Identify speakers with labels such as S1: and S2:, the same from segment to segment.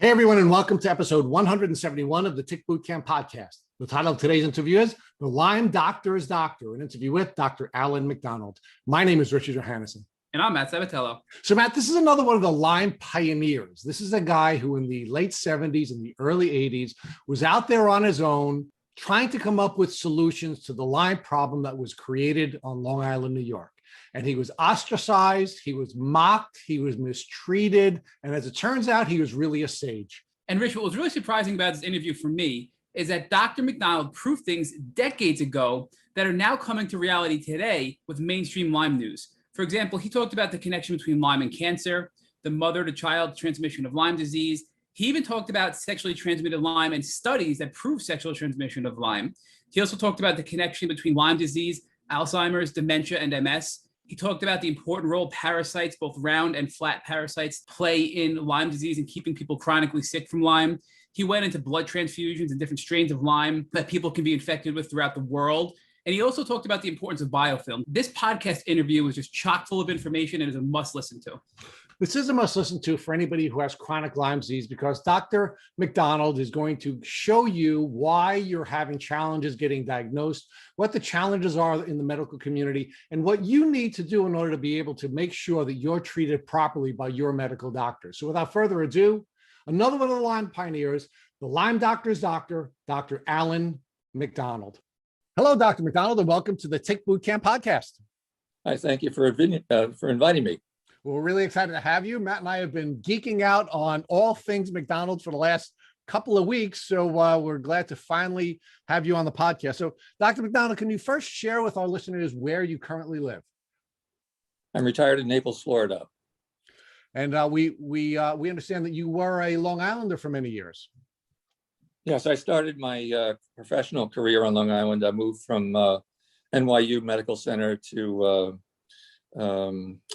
S1: Hey, everyone, and welcome to episode 171 of the Tick Bootcamp podcast. The title of today's interview is The Lyme Doctor's Doctor, an interview with Dr. Alan MacDonald. My name is Richard Johannesson.
S2: And I'm Matt Sabatello.
S1: So, Matt, this is another one of the Lyme pioneers. This is a guy who in the late 70s and the early 80s was out there on his own trying to come up with solutions to the Lyme problem that was created on Long Island, New York. And he was ostracized, he was mocked, he was mistreated. And as it turns out, he was really a sage.
S2: And Rich, what was really surprising about this interview for me is that Dr. MacDonald proved things decades ago that are now coming to reality today with mainstream Lyme news. For example, he talked about the connection between Lyme and cancer, the mother-to-child transmission of Lyme disease. He even talked about sexually transmitted Lyme and studies that prove sexual transmission of Lyme. He also talked about the connection between Lyme disease, Alzheimer's, dementia, and MS. He talked about the important role parasites, both round and flat parasites, play in Lyme disease and keeping people chronically sick from Lyme. He went into blood transfusions and different strains of Lyme that people can be infected with throughout the world. And he also talked about the importance of biofilm. This podcast interview was just chock full of information and is a must listen to.
S1: This is a must listen to for anybody who has chronic Lyme disease, because Dr. MacDonald is going to show you why you're having challenges getting diagnosed, what the challenges are in the medical community, and what you need to do in order to be able to make sure that you're treated properly by your medical doctor. So without further ado, another one of the Lyme pioneers, the Lyme Doctor's Doctor, Dr. Alan MacDonald. Hello, Dr. MacDonald, and welcome to the Tick Bootcamp podcast.
S3: Hi, thank you for inviting me.
S1: Well, we're really excited to have you. Matt and I have been geeking out on all things McDonald's for the last couple of weeks, so we're glad to finally have you on the podcast. So, Dr. MacDonald, can you first share with our listeners where you currently live?
S3: I'm retired in Naples, Florida.
S1: And we understand that you were a Long Islander for many years.
S3: Yes, I started my professional career on Long Island. I moved from NYU Medical Center to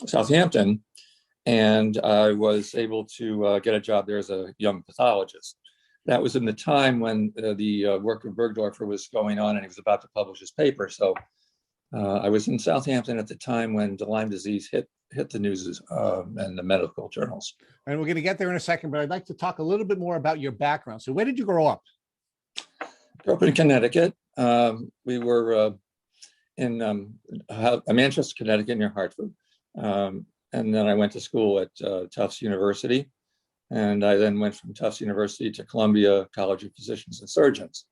S3: Southampton, and I was able to get a job there as a young pathologist. That was in the time when the work of Bergdorfer was going on, and he was about to publish his paper. So I was in Southampton at the time when the Lyme disease hit the news and the medical journals.
S1: And we're going to get there in a second, but I'd like to talk a little bit more about your background. So where did you grow up?
S3: Grew up in Connecticut. We were in Manchester, Connecticut, near Hartford. And then I went to school at Tufts University. And I then went from Tufts University to Columbia College of Physicians and Surgeons.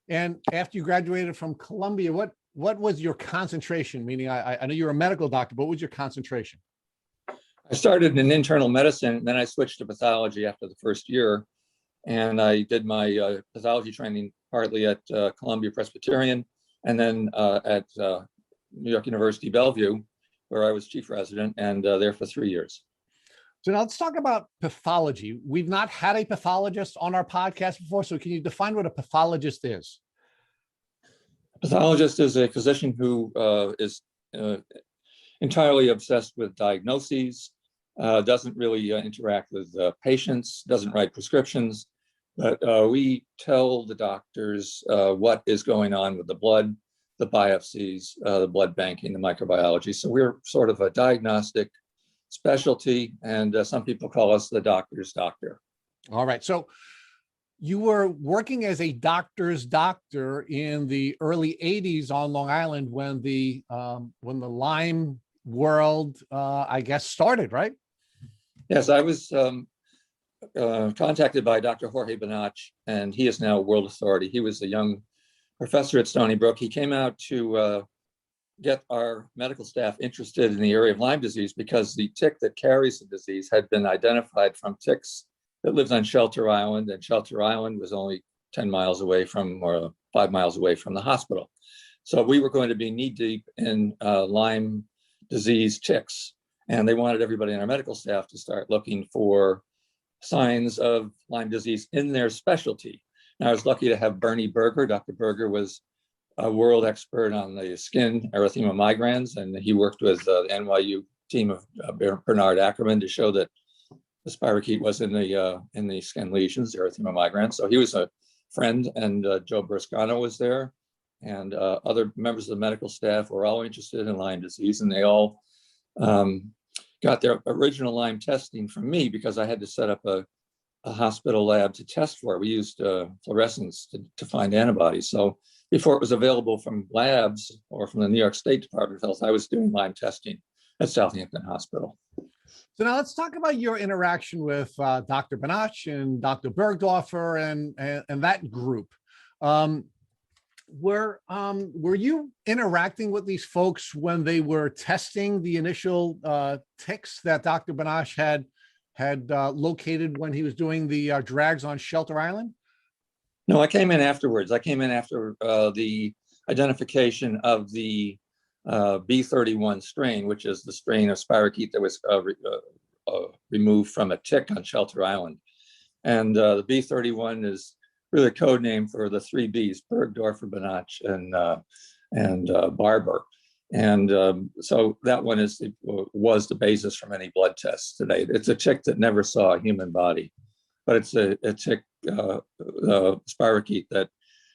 S1: And after you graduated from Columbia, what was your concentration? Meaning, I know you're a medical doctor, but what was your concentration?
S3: I started in internal medicine, then I switched to pathology after the first year. And I did my pathology training partly at Columbia Presbyterian, and then at New York University Bellevue, where I was chief resident, and there for 3 years.
S1: So now let's talk about pathology. We've not had a pathologist on our podcast before, so can you define what a pathologist is?
S3: A pathologist is a physician who is entirely obsessed with diagnoses, doesn't really interact with patients, doesn't write prescriptions, but we tell the doctors what is going on with the blood, the biopsies, the blood banking, the microbiology. So we're sort of a diagnostic specialty, and some people call us the doctor's doctor. All
S1: right. So you were working as a doctor's doctor in the early 80s on Long Island when the Lyme world, I guess, started, right?
S3: Yes, I was contacted by Dr. Jorge Benach, and he is now a world authority. He was a young professor at Stony Brook. He came out to get our medical staff interested in the area of Lyme disease because the tick that carries the disease had been identified from ticks that lived on Shelter Island, and Shelter Island was only 10 miles away from, or 5 miles away from the hospital. So we were going to be knee deep in Lyme disease ticks, and they wanted everybody in our medical staff to start looking for signs of Lyme disease in their specialty. And I was lucky to have Bernie Berger. Dr. Berger was a world expert on the skin erythema migrans, and he worked with the NYU team of Bernard Ackerman to show that the spirochete was in the skin lesions, erythema migrans. So he was a friend, and Joe Briscano was there, and other members of the medical staff were all interested in Lyme disease, and they all got got their original Lyme testing from me because I had to set up a hospital lab to test for it. We used fluorescence to find antibodies. So before it was available from labs or from the New York State Department of Health, I was doing Lyme testing at Southampton Hospital.
S1: So now let's talk about your interaction with Dr. Banach and Dr. Bergdorfer and that group. Were you interacting with these folks when they were testing the initial ticks that Dr. Banach had located when he was doing the drags on Shelter Island?
S3: No, I came in afterwards. I came in after the identification of the B31 strain, which is the strain of spirochete that was removed from a tick on Shelter Island. And the B31 is really a code name for the three Bs: Bergdorfer, Banach, and Barber. And so that one was the basis for many blood tests today. It's a tick that never saw a human body, but it's a tick spirochete that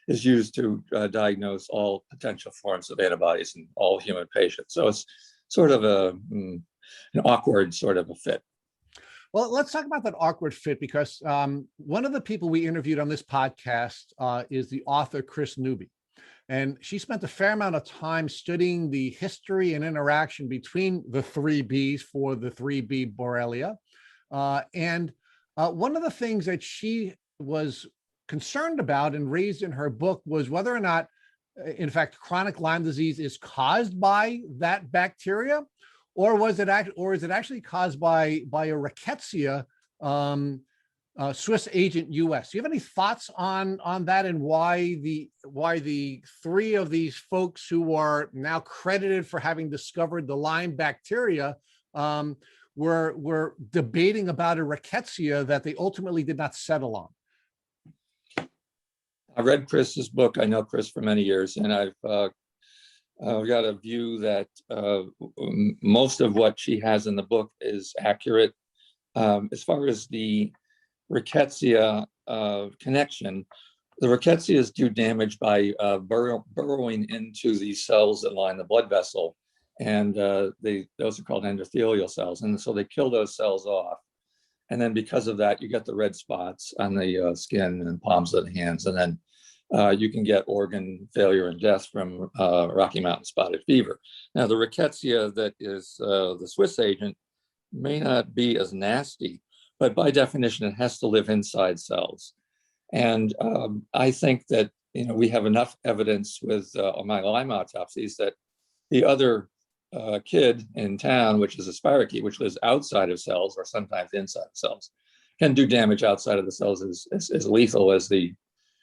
S3: is used to diagnose all potential forms of antibodies in all human patients. So it's sort of an awkward sort of a fit.
S1: Well, let's talk about that awkward fit, because one of the people we interviewed on this podcast is the author, Chris Newby. And she spent a fair amount of time studying the history and interaction between the three Bs for the 3B Borrelia. And one of the things that she was concerned about and raised in her book was whether or not, in fact, chronic Lyme disease is caused by that bacteria, or is it actually caused by a rickettsia Swiss agent US? Do you have any thoughts on that, and why the three of these folks who are now credited for having discovered the Lyme bacteria were debating about a rickettsia that they ultimately did not settle on?
S3: I read Chris's book. I know Chris for many years, and I've got a view that most of what she has in the book is accurate. As far as the rickettsia connection, the rickettsias do damage by burrowing into these cells that line the blood vessel, and those are called endothelial cells, and so they kill those cells off. And then because of that, you get the red spots on the skin and palms of the hands. And then you can get organ failure and death from Rocky Mountain spotted fever. Now, the rickettsia that is the Swiss agent may not be as nasty, but by definition, it has to live inside cells. And I think that we have enough evidence with my Lyme autopsies that the other kid in town, which is a spirochete, which lives outside of cells or sometimes inside cells, can do damage outside of the cells as lethal as the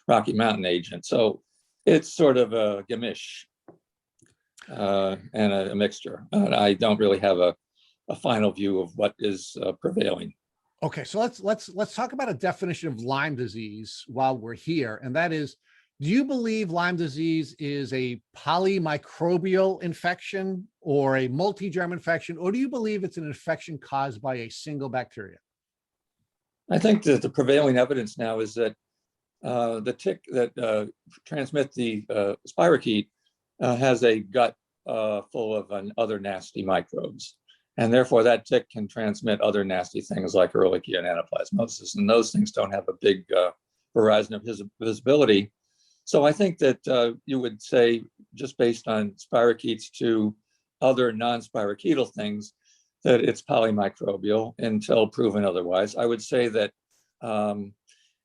S3: Rocky Mountain agent. So it's sort of a gamish and a mixture. I don't really have a final view of what is prevailing.
S1: Okay, so let's talk about a definition of Lyme disease while we're here, and that is, do you believe Lyme disease is a polymicrobial infection or a multi-germ infection, or do you believe it's an infection caused by a single bacteria?
S3: I think that the prevailing evidence now is that the tick that transmit the spirochete has a gut full of other nasty microbes. And therefore that tick can transmit other nasty things like Ehrlichia and anaplasmosis. And those things don't have a big horizon of visibility. So I think that you would say, just based on spirochetes to other non-spirochetal things, that it's polymicrobial until proven otherwise. I would say that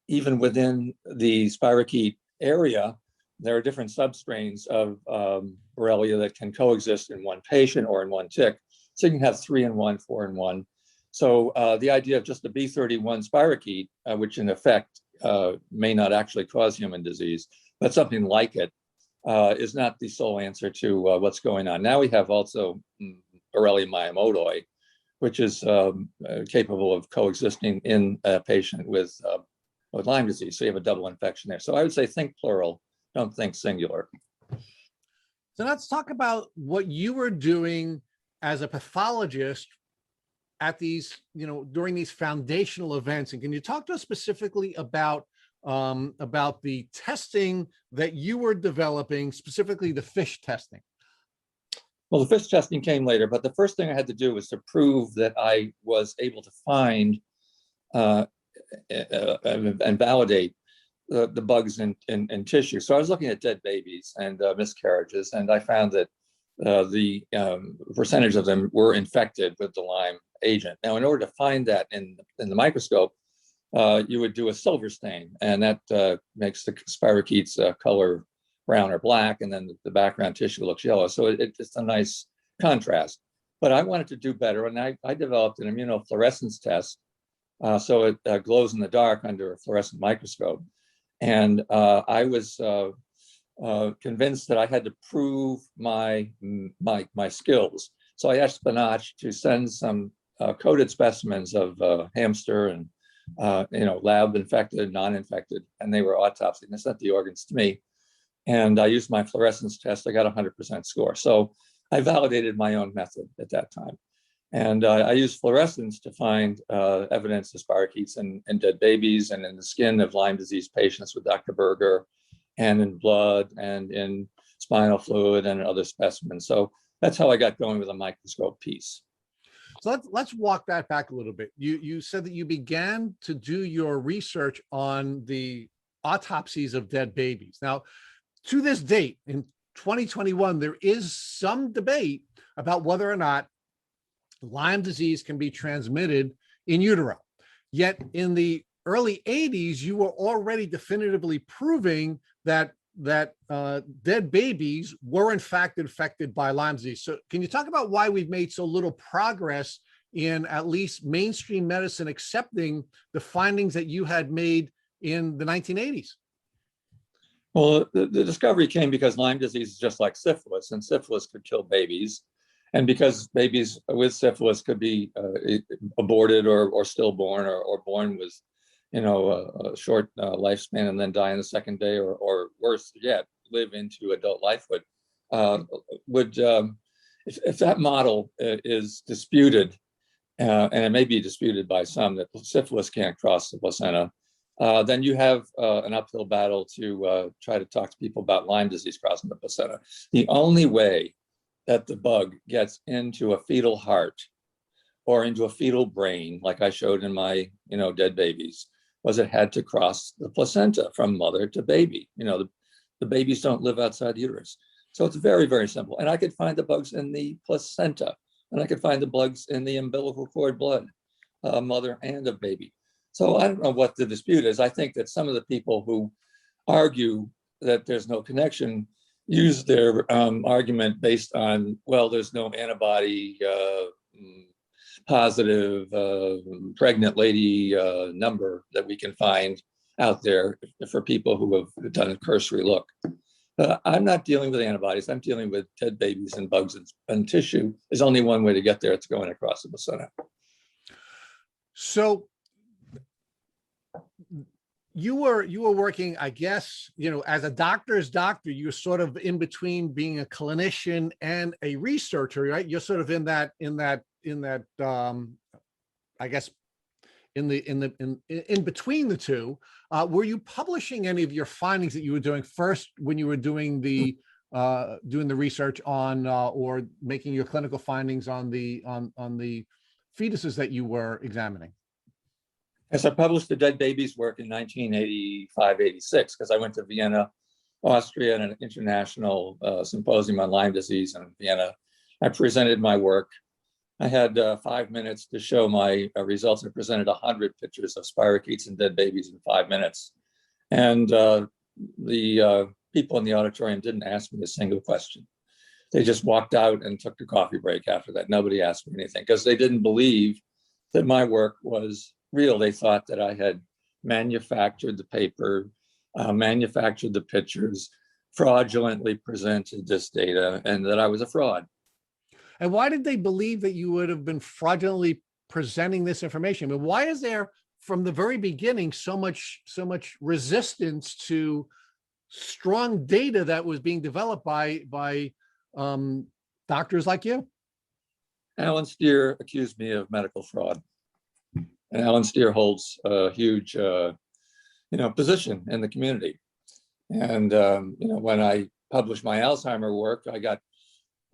S3: even within the spirochete area, there are different substrains of Borrelia that can coexist in one patient or in one tick. So you can have 3 in 1, 4 in 1. So the idea of just a B31 spirochete, which in effect may not actually cause human disease, but something like it, is not the sole answer to what's going on. Now we have also Borrelia miyamotoi, which is capable of coexisting in a patient with Lyme disease. So you have a double infection there. So I would say think plural, don't think singular.
S1: So let's talk about what you were doing as a pathologist at these, during these foundational events. And can you talk to us specifically about the testing that you were developing, specifically the fish testing?
S3: Well, the fish testing came later, but the first thing I had to do was to prove that I was able to find and validate the bugs in tissue. So I was looking at dead babies and miscarriages, and I found that the percentage of them were infected with the Lyme agent. Now, in order to find that in the microscope, you would do a silver stain, and that makes the spirochetes color brown or black, and then the background tissue looks yellow. So it's a nice contrast. But I wanted to do better, and I developed an immunofluorescence test, so it glows in the dark under a fluorescent microscope. And I was convinced that I had to prove my skills. So I asked Benach to send some coded specimens of hamster and lab infected, non-infected, and they were autopsied. And they sent the organs to me. And I used my fluorescence test. I got a 100% score. So I validated my own method at that time. And I used fluorescence to find evidence of spirochetes in dead babies and in the skin of Lyme disease patients with Dr. Berger, and in blood and in spinal fluid and other specimens. So that's how I got going with a microscope piece.
S1: So let's walk that back a little bit. You said that you began to do your research on the autopsies of dead babies. Now, to this date, in 2021, there is some debate about whether or not Lyme disease can be transmitted in utero. Yet in the early 80s, you were already definitively proving that dead babies were in fact infected by Lyme disease. So can you talk about why we've made so little progress in at least mainstream medicine accepting the findings that you had made in the 1980s?
S3: Well, the discovery came because Lyme disease is just like syphilis, and syphilis could kill babies. And because babies with syphilis could be aborted or stillborn or born with, a short lifespan and then die in the second day, or worse yet, live into adult lifehood, if that model is disputed, and it may be disputed by some, that syphilis can't cross the placenta, then you have an uphill battle to try to talk to people about Lyme disease crossing the placenta. The only way that the bug gets into a fetal heart or into a fetal brain, like I showed in my, dead babies, was it had to cross the placenta from mother to baby. The babies don't live outside the uterus. So it's very, very simple. And I could find the bugs in the placenta, and I could find the bugs in the umbilical cord blood, mother and of baby. So I don't know what the dispute is. I think that some of the people who argue that there's no connection use their argument based on, well, there's no antibody positive pregnant lady number that we can find out there for people who have done a cursory look. I'm not dealing with antibodies. I'm dealing with dead babies and bugs and tissue. There's only one way to get there. It's going across the placenta.
S1: So you were working, I guess, as a doctor's doctor, you're sort of in between being a clinician and a researcher, right? You're sort of in that I guess in between the two. Were you publishing any of your findings that you were doing first when you were doing the research on or making your clinical findings on the fetuses that you were examining?
S3: Yes, I published the dead babies work in 1985, 86, because I went to Vienna, Austria, and an international symposium on Lyme disease in Vienna. I presented my work. I had 5 minutes to show my results. I presented 100 pictures of spirochetes and dead babies in 5 minutes. And the people in the auditorium didn't ask me a single question. They just walked out and took a coffee break after that. Nobody asked me anything because they didn't believe that my work was real. They thought that I had manufactured the paper, manufactured the pictures, fraudulently presented this data, and that I was a fraud.
S1: And why did they believe that you would have been fraudulently presenting this information? I mean, why is there, from the very beginning, so much resistance to strong data that was being developed by doctors like you?
S3: Alan Steer accused me of medical fraud. And Alan Steer holds a huge, position in the community. And, when I published my Alzheimer work, I got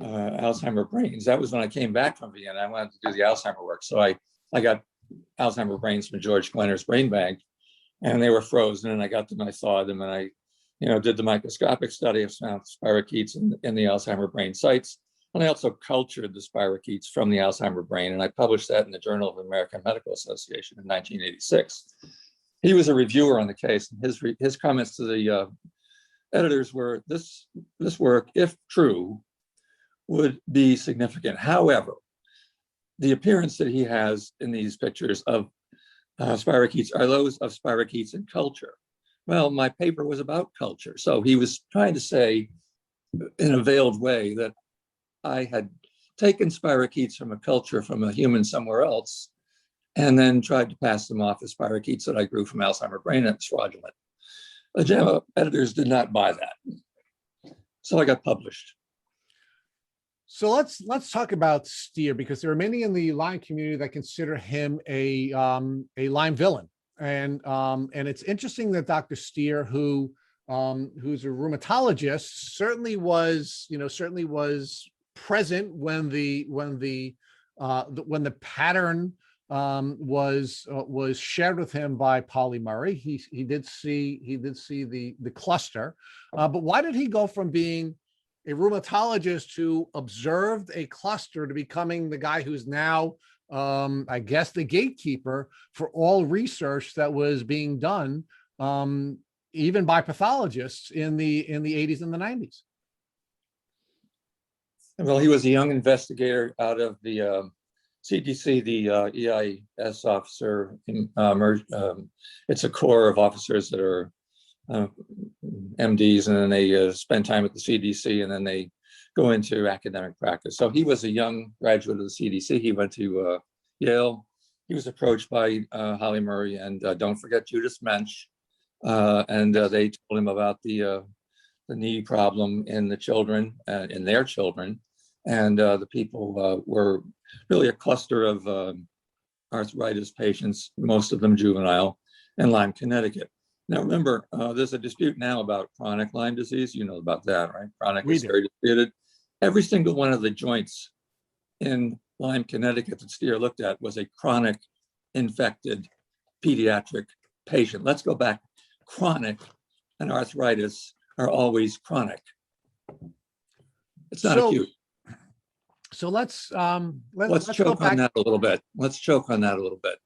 S3: Alzheimer brains. That was when I came back from Vienna. I wanted to do the Alzheimer work. So I got Alzheimer brains from George Glenner's brain bank, and they were frozen, and I got them, I thawed them, and I did the microscopic study of spirochetes in the Alzheimer brain sites. And I also cultured the spirochetes from the Alzheimer brain, and I published that in the Journal of the American Medical Association in 1986. He was a reviewer on the case, and his comments to the editors were, this work, if true, would be significant. However, the appearance that he has in these pictures of spirochetes are those of spirochetes in culture. Well, my paper was about culture. So he was trying to say in a veiled way that I had taken spirochetes from a culture from a human somewhere else, and then tried to pass them off as spirochetes that I grew from Alzheimer brain, and it's fraudulent. The JAMA editors did not buy that. So I got published.
S1: So let's talk about Stier, because there are many in the Lyme community that consider him a Lyme villain. And it's interesting that Dr. Stier, who's a rheumatologist, certainly was present when the pattern was shared with him by Polly Murray. He did see the cluster, but why did he go from being a rheumatologist who observed a cluster to becoming the guy who's now, I guess, the gatekeeper for all research that was being done, even by pathologists in the 80s and the 90s?
S3: Well, he was a young investigator out of the CDC, the EIS officer. It's a corps of officers that are MDs, and then they spend time at the CDC, and then they go into academic practice. So he was a young graduate of the CDC. He went to Yale. He was approached by Holly Murray and don't forget Judith Mensch, and they told him about the knee problem in the children, in their children, and the people were really a cluster of arthritis patients, most of them juvenile, in Lyme, Connecticut. Now, remember, there's a dispute now about chronic Lyme disease. You know about that, right? Chronic is very disputed. Every single one of the joints in Lyme, Connecticut that Stier looked at was a chronic infected pediatric patient. Let's go back. Chronic and arthritis are always chronic. It's not acute.
S1: So let's
S3: choke on that a little bit. Let's choke on that a little bit.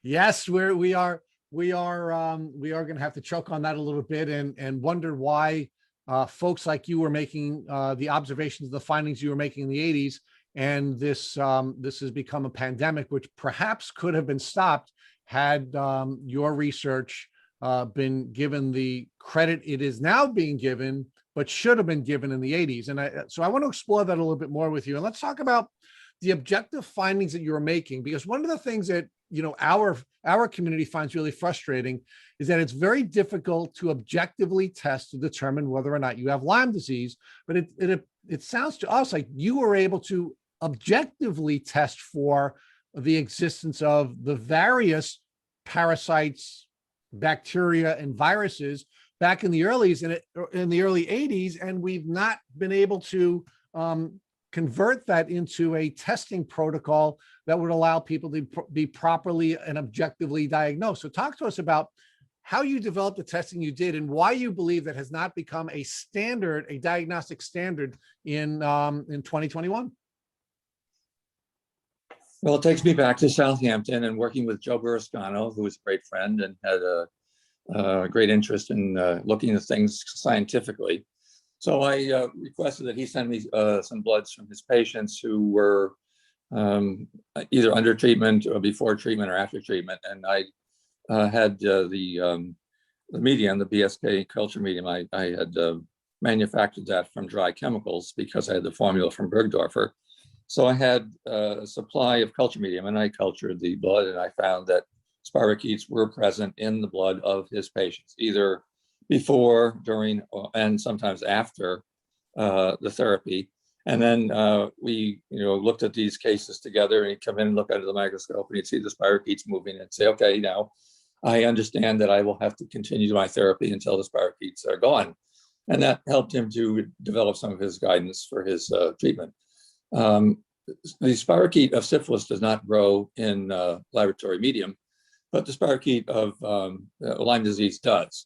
S1: Yes, we are going to have to choke on that a little bit and wonder why folks like you were making the observations, the findings you were making in the 80s, and this has become a pandemic, which perhaps could have been stopped had your research been given the credit it is now being given, but should have been given in the 80s. And so I want to explore that a little bit more with you. And let's talk about the objective findings that you were making, because one of the things that our community finds really frustrating is that it's very difficult to objectively test to determine whether or not you have Lyme disease. But it sounds to us like you were able to objectively test for the existence of the various parasites, bacteria, and viruses back in the early 80s, and we've not been able to convert that into a testing protocol that would allow people to be properly and objectively diagnosed. So talk to us about how you developed the testing you did and why you believe that has not become a standard, a diagnostic standard in 2021.
S3: Well, it takes me back to Southampton and working with Joe Burrascano, who was a great friend and had a great interest in looking at things scientifically. So I requested that he send me some bloods from his patients who were either under treatment or before treatment or after treatment. And I had the medium, the BSK culture medium. I had manufactured that from dry chemicals because I had the formula from Bergdorfer. So I had a supply of culture medium, and I cultured the blood, and I found that spirochetes were present in the blood of his patients, either before, during, and sometimes after the therapy. And then we looked at these cases together, and he'd come in and look under the microscope, and he'd see the spirochetes moving and say, okay, now I understand that I will have to continue my therapy until the spirochetes are gone. And that helped him to develop some of his guidance for his treatment. The spirochete of syphilis does not grow in laboratory medium, but the spirochete of Lyme disease does.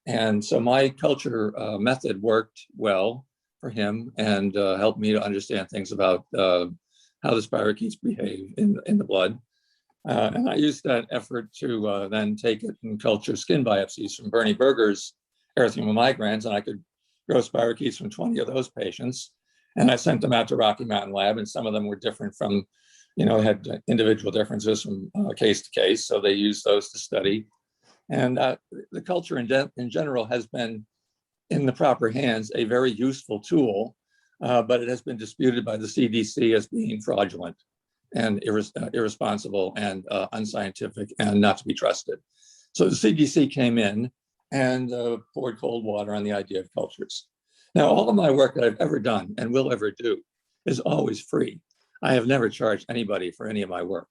S3: And so my culture method worked well for him and helped me to understand things about how the spirochetes behave in the blood. And I used that effort to then take it and culture skin biopsies from Bernie Berger's erythema migrans, and I could grow spirochetes from 20 of those patients. And I sent them out to Rocky Mountain Lab, and some of them were different from, had individual differences from case to case. So they used those to study. And the culture in general has been, in the proper hands, a very useful tool, but it has been disputed by the CDC as being fraudulent and irresponsible and unscientific and not to be trusted. So the CDC came in and poured cold water on the idea of cultures. Now, all of my work that I've ever done and will ever do is always free. I have never charged anybody for any of my work.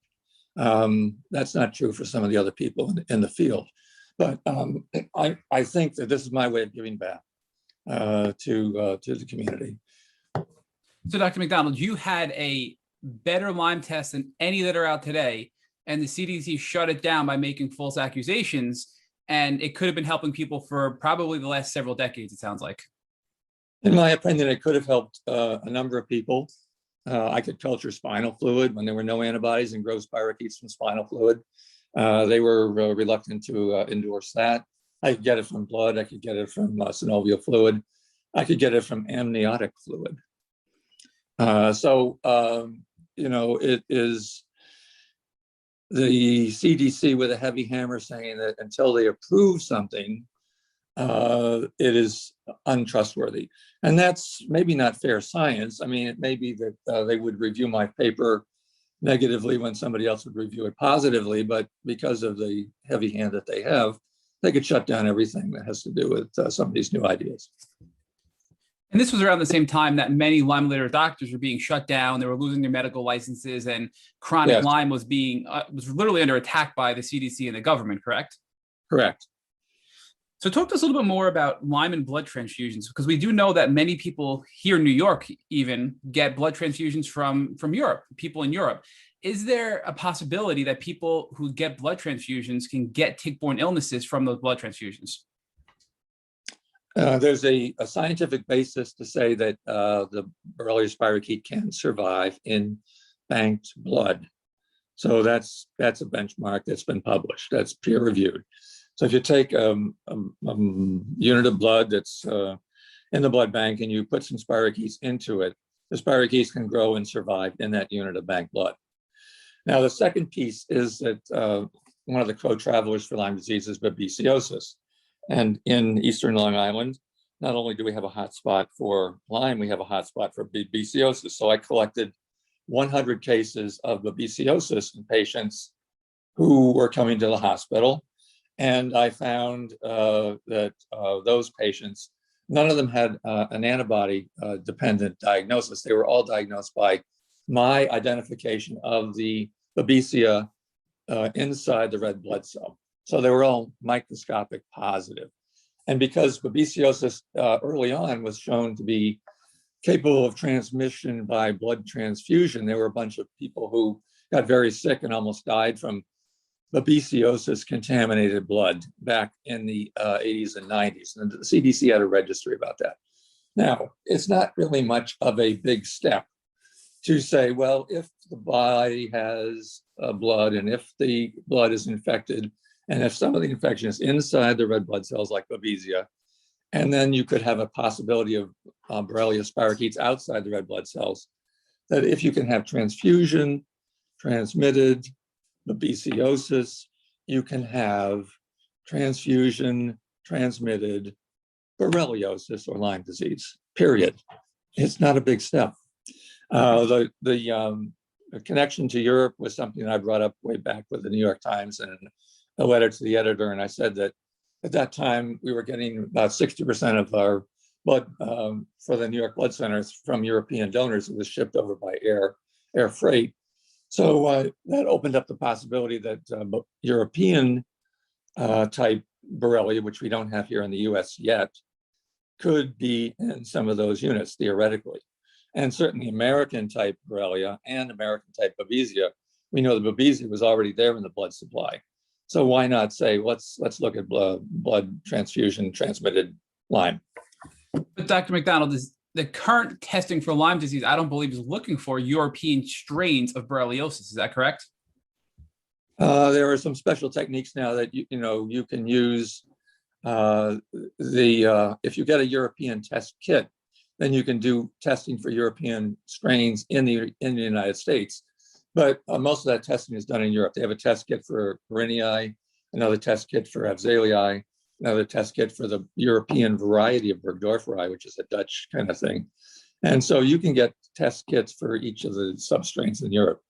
S3: That's not true for some of the other people in the field. But I think that this is my way of giving back to the community.
S2: So, Dr. MacDonald, you had a better Lyme test than any that are out today, and the CDC shut it down by making false accusations, and it could have been helping people for probably the last several decades, it sounds like.
S3: In my opinion, it could have helped a number of people. I could culture spinal fluid when there were no antibodies and grow spirochetes from spinal fluid. They were reluctant to endorse that. I could get it from blood. I could get it from synovial fluid. I could get it from amniotic fluid. It is the CDC with a heavy hammer saying that until they approve something, it is untrustworthy. And that's maybe not fair science. I mean, it may be that they would review my paper negatively when somebody else would review it positively, but because of the heavy hand that they have, they could shut down everything that has to do with some of these new ideas.
S2: And this was around the same time that many Lyme literate doctors were being shut down. They were losing their medical licenses, and chronic Lyme was literally under attack by the CDC and the government, correct?
S3: Correct.
S2: So talk to us a little bit more about Lyme and blood transfusions, because we do know that many people here in New York even get blood transfusions from Europe, people in Europe. Is there a possibility that people who get blood transfusions can get tick-borne illnesses from those blood transfusions?
S3: There's a scientific basis to say that the Borrelia spirochete can survive in banked blood. So that's a benchmark that's been published. That's peer reviewed. So if you take a unit of blood that's in the blood bank and you put some spirochetes into it, the spirochetes can grow and survive in that unit of bank blood. Now, the second piece is that one of the co-travelers for Lyme disease is babesiosis. And in Eastern Long Island, not only do we have a hot spot for Lyme, we have a hot spot for babesiosis. So I collected 100 cases of babesiosis in patients who were coming to the hospital. And I found that those patients, none of them had an antibody-dependent diagnosis. They were all diagnosed by my identification of the babesia inside the red blood cell. So they were all microscopic positive. And because babesiosis early on was shown to be capable of transmission by blood transfusion, there were a bunch of people who got very sick and almost died from babesiosis contaminated blood back in the 80s and 90s. And the CDC had a registry about that. Now, it's not really much of a big step to say, well, if the body has blood and if the blood is infected, and if some of the infection is inside the red blood cells like babesia, and then you could have a possibility of Borrelia spirochetes outside the red blood cells, that if you can have transfusion, transmitted babesiosis, you can have transfusion, transmitted borreliosis or Lyme disease, period. It's not a big step. The connection to Europe was something I brought up way back with the New York Times and a letter to the editor. And I said that at that time, we were getting about 60% of our blood for the New York Blood Centers from European donors. It was shipped over by air freight. So that opened up the possibility that European type Borrelia, which we don't have here in the US yet, could be in some of those units theoretically. And certainly American type Borrelia and American type Babesia, we know the Babesia was already there in the blood supply. So why not say, let's look at blood transfusion transmitted Lyme.
S2: But Dr. MacDonald, is the current testing for Lyme disease, I don't believe, is looking for European strains of Borreliosis. Is that correct?
S3: There are some special techniques now that you can use. If you get a European test kit, then you can do testing for European strains in the United States. But most of that testing is done in Europe. They have a test kit for Berinii, another test kit for Afzelii, another test kit for the European variety of Burgdorferi, which is a Dutch kind of thing. And so you can get test kits for each of the substrains in Europe.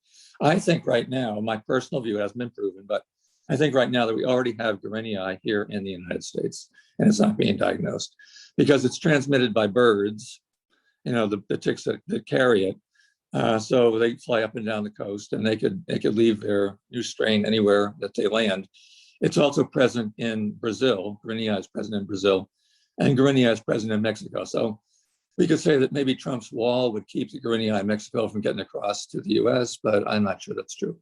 S3: I think right now, my personal view, hasn't been proven, but I think right now that we already have Berinii here in the United States, and it's not being diagnosed because it's transmitted by birds, the ticks that carry it. So they fly up and down the coast, and they could leave their new strain anywhere that they land. It's also present in Brazil. Berinii is present in Brazil, and Berinii is present in Mexico. So we could say that maybe Trump's wall would keep the Berinii in Mexico from getting across to the US, but I'm not sure that's true.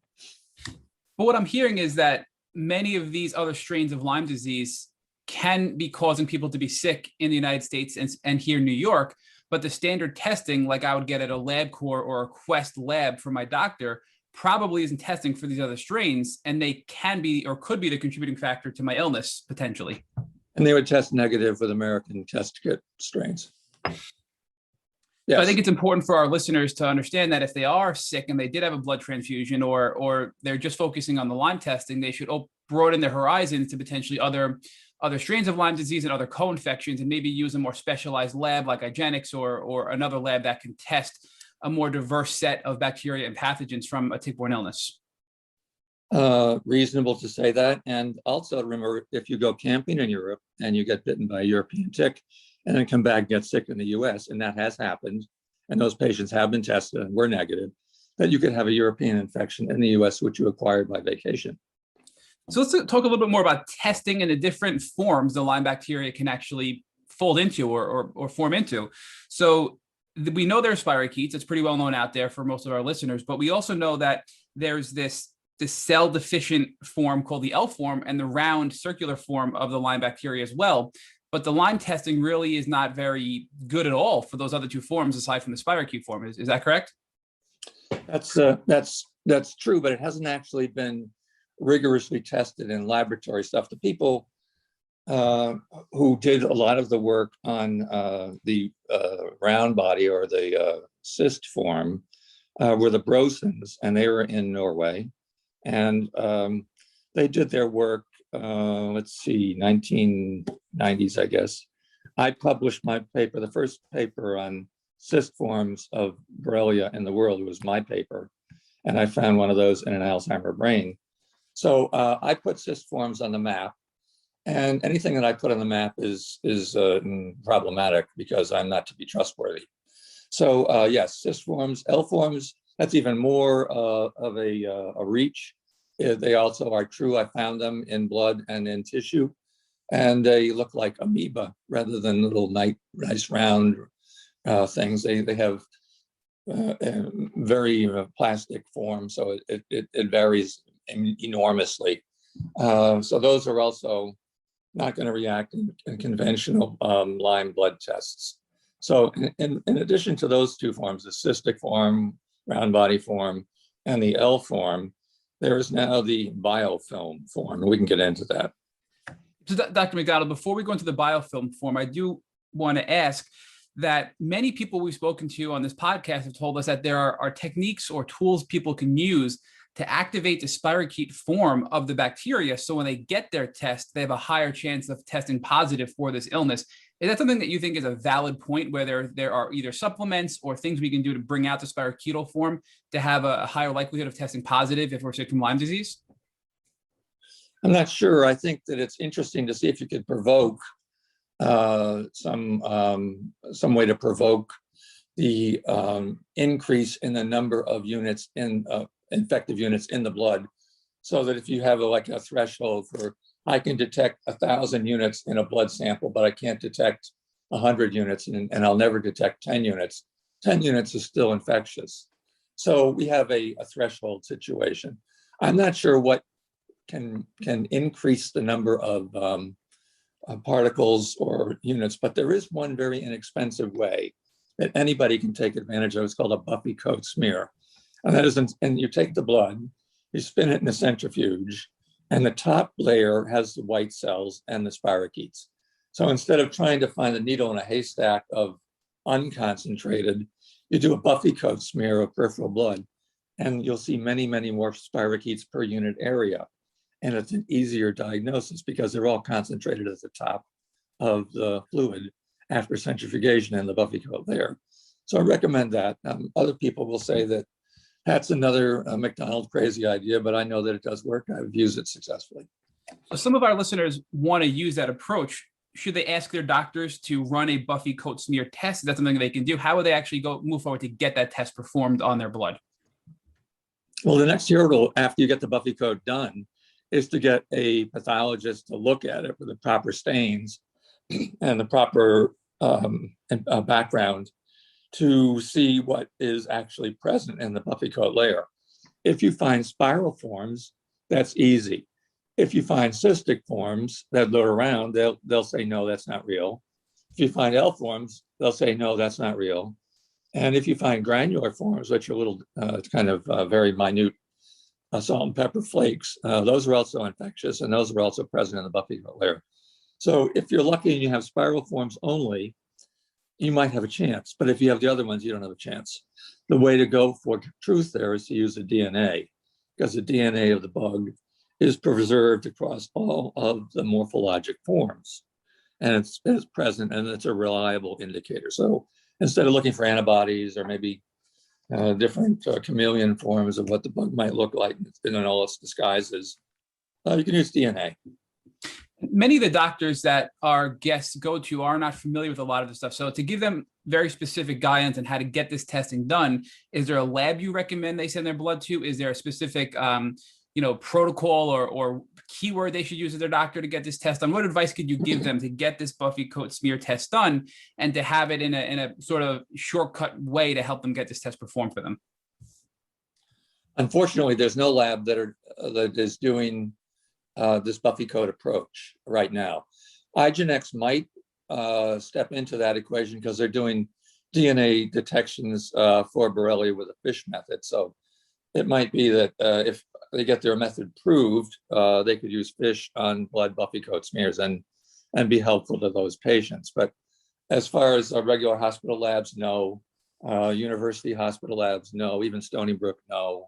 S2: But what I'm hearing is that many of these other strains of Lyme disease can be causing people to be sick in the United States and here in New York. But the standard testing, like I would get at a LabCorp or a Quest lab for my doctor, probably isn't testing for these other strains, and they can be or could be the contributing factor to my illness potentially.
S3: And they would test negative with American test kit strains.
S2: Yes. So I think it's important for our listeners to understand that if they are sick and they did have a blood transfusion or they're just focusing on the Lyme testing, they should broaden their horizons to potentially other strains of Lyme disease and other co-infections, and maybe use a more specialized lab like IGeneX or another lab that can test a more diverse set of bacteria and pathogens from a tick-borne illness.
S3: Reasonable to say that. And also remember, if you go camping in Europe and you get bitten by a European tick and then come back and get sick in the US, and that has happened, and those patients have been tested and were negative, that you could have a European infection in the US, which you acquired by vacation.
S2: So let's talk a little bit more about testing and the different forms the Lyme bacteria can actually fold into or form into. So we know there are spirochetes. It's pretty well known out there for most of our listeners, but we also know that there's this cell deficient form called the L form and the round circular form of the Lyme bacteria as well. But the Lyme testing really is not very good at all for those other two forms aside from the spirochete form. Is that correct?
S3: That's true, but it hasn't actually been rigorously tested in laboratory stuff. The people who did a lot of the work on the round body or the cyst form were the Brosens, and they were in Norway. And they did their work, 1990s, I guess. I published my paper, the first paper on cyst forms of Borrelia in the world. It was my paper. And I found one of those in an Alzheimer brain. So I put cyst forms on the map. And anything that I put on the map is problematic because I'm not to be trustworthy. So yes, cyst forms, L forms, that's even more of a reach. They also are true. I found them in blood and in tissue, and they look like amoeba rather than little nice round things. They have very plastic form, so it varies enormously. So those are also not going to react in conventional Lyme blood tests. So in addition to those two forms, the cystic form, round body form, and the L form, there is now the biofilm form. We can get into that.
S2: So Dr. MacDonald, before we go into the biofilm form, I do want to ask that many people we've spoken to on this podcast have told us that there are techniques or tools people can use to activate the spirochete form of the bacteria. So when they get their test, they have a higher chance of testing positive for this illness. Is that something that you think is a valid point, where there are either supplements or things we can do to bring out the spirochetal form to have a higher likelihood of testing positive if we're sick from Lyme disease?
S3: I'm not sure. I think that it's interesting to see if you could provoke some way to provoke the increase in the number of units in infective units in the blood, so that if you have a threshold for, I can detect 1,000 units in a blood sample, but I can't detect 100 units and I'll never detect 10 units. 10 units is still infectious. So we have a threshold situation. I'm not sure what can increase the number of particles or units, but there is one very inexpensive way that anybody can take advantage of. It's called a buffy coat smear. And that is, and you take the blood, you spin it in a centrifuge, and the top layer has the white cells and the spirochetes. So instead of trying to find a needle in a haystack of unconcentrated, you do a buffy coat smear of peripheral blood, and you'll see many, many more spirochetes per unit area. And it's an easier diagnosis because they're all concentrated at the top of the fluid after centrifugation and the buffy coat layer. So I recommend that. Other people will say that that's another MacDonald crazy idea, but I know that it does work. I've used it successfully.
S2: So some of our listeners want to use that approach. Should they ask their doctors to run a buffy coat smear test? Is that something they can do? How would they actually move forward to get that test performed on their blood?
S3: Well, the next hurdle after you get the buffy coat done is to get a pathologist to look at it with the proper stains and the proper background to see what is actually present in the buffy coat layer. If you find spiral forms, that's easy. If you find cystic forms that load around, they'll say, no, that's not real. If you find L forms, they'll say, no, that's not real. And if you find granular forms, which are little very minute salt and pepper flakes, those are also infectious, and those are also present in the buffy coat layer. So if you're lucky and you have spiral forms only, you might have a chance. But if you have the other ones, you don't have a chance. The way to go for truth there is to use the DNA, because the DNA of the bug is preserved across all of the morphologic forms. And it's present, and it's a reliable indicator. So instead of looking for antibodies or maybe different chameleon forms of what the bug might look like in all its disguises, you can use DNA.
S2: Many of the doctors that our guests go to are not familiar with a lot of this stuff. So to give them very specific guidance on how to get this testing done, is there a lab you recommend they send their blood to? Is there a specific protocol or keyword they should use as their doctor to get this test done? What advice could you give them to get this buffy coat smear test done and to have it in a sort of shortcut way to help them get this test performed for them?
S3: Unfortunately, there's no lab that is doing this buffy coat approach right now. IGeneX might step into that equation because they're doing DNA detections for Borrelia with a FISH method. So it might be that if they get their method proved, they could use FISH on blood buffy coat smears and be helpful to those patients. But as far as regular hospital labs, no. University hospital labs, no. Even Stony Brook, no.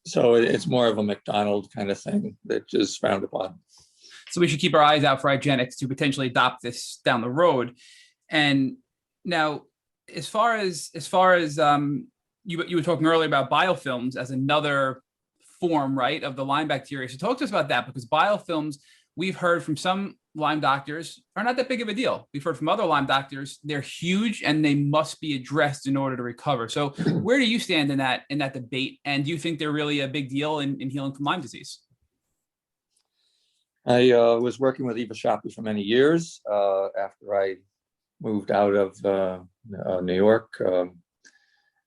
S3: So it's more of a MacDonald kind of thing that is frowned upon.
S2: So we should keep our eyes out for IGeneX to potentially adopt this down the road. And now, as far as you were talking earlier about biofilms as another form, right, of the Lyme bacteria. So talk to us about that, because biofilms, we've heard from some Lyme doctors, are not that big of a deal. We've heard from other Lyme doctors, they're huge and they must be addressed in order to recover. So where do you stand in that debate? And do you think they're really a big deal in healing from Lyme disease?
S3: I was working with Eva Shoppy for many years after I moved out of New York.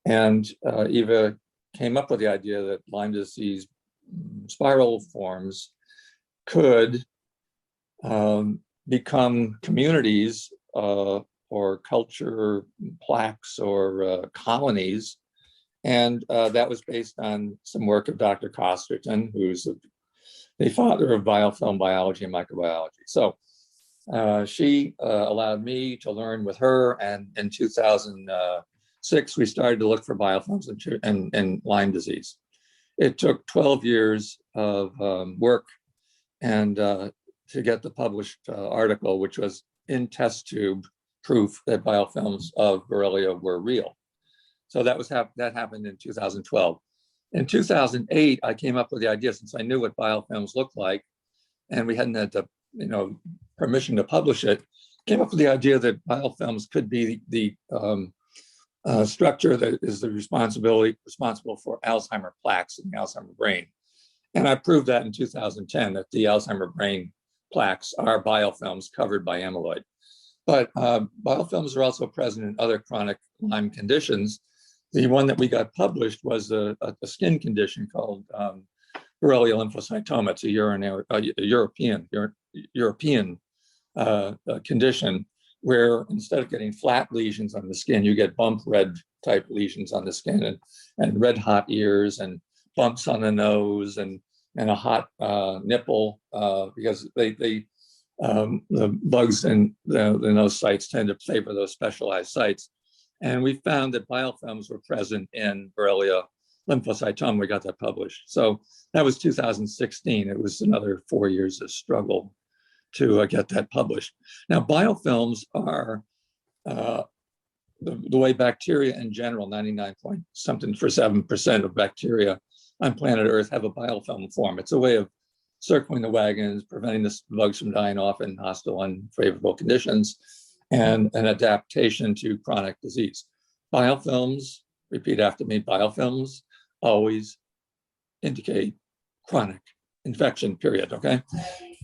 S3: And Eva came up with the idea that Lyme disease spiral forms could become communities or culture plaques or colonies. And that was based on some work of Dr. Costerton, who's the father of biofilm biology and microbiology. So she allowed me to learn with her. And in 2006, we started to look for biofilms in Lyme disease. It took 12 years of work and to get the published article, which was in test tube proof that biofilms of Borrelia were real. So that happened in 2012. In 2008, I came up with the idea, since I knew what biofilms looked like, and we hadn't had the permission to publish it, came up with the idea that biofilms could be the structure that is responsible for Alzheimer plaques in the Alzheimer brain. And I proved that in 2010, that the Alzheimer brain plaques are biofilms covered by amyloid. But biofilms are also present in other chronic Lyme conditions. The one that we got published was a skin condition called Borrelia lymphocytoma. It's a European condition where instead of getting flat lesions on the skin, you get bump red type lesions on the skin and red hot ears and bumps on the nose and a hot nipple because the bugs in those sites tend to favor those specialized sites. And we found that biofilms were present in Borrelia lymphocytoma. We got that published. So that was 2016. It was another 4 years of struggle to get that published. Now, biofilms are the way bacteria in general, 99.7% of bacteria on planet Earth have a biofilm form. It's a way of circling the wagons, preventing the bugs from dying off in hostile, unfavorable conditions, and an adaptation to chronic disease. Biofilms, repeat after me, biofilms always indicate chronic infection, period, okay?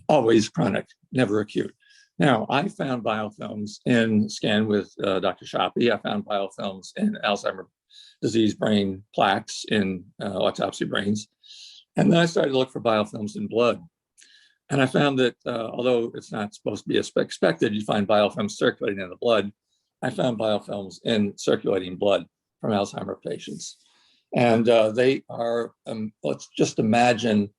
S3: Always chronic, never acute. Now, I found biofilms in scan with Dr. Shoppy. I found biofilms in Alzheimer disease brain plaques in autopsy brains. And then I started to look for biofilms in blood. And I found that although it's not supposed to be expected, you find biofilms circulating in the blood. I found biofilms in circulating blood from Alzheimer patients. And they are, let's just imagine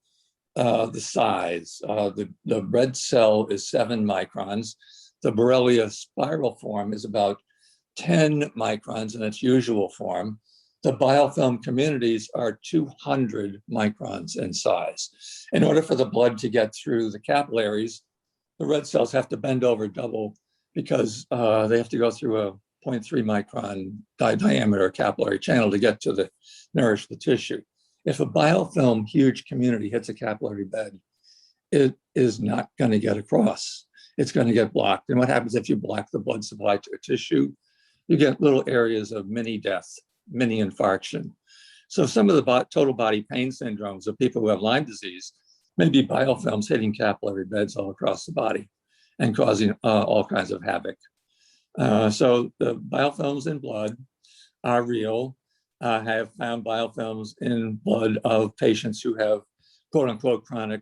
S3: the size. The red cell is 7 microns. The Borrelia spiral form is about 10 microns in its usual form. The biofilm communities are 200 microns in size. In order for the blood to get through the capillaries, the red cells have to bend over double because they have to go through a 0.3 micron diameter capillary channel to nourish the tissue. If a biofilm huge community hits a capillary bed, it is not going to get across. It's going to get blocked. And what happens if you block the blood supply to a tissue? You get little areas of mini death, mini infarction. So some of the total body pain syndromes of people who have Lyme disease may be biofilms hitting capillary beds all across the body and causing all kinds of havoc. So the biofilms in blood are real. I have found biofilms in blood of patients who have quote unquote chronic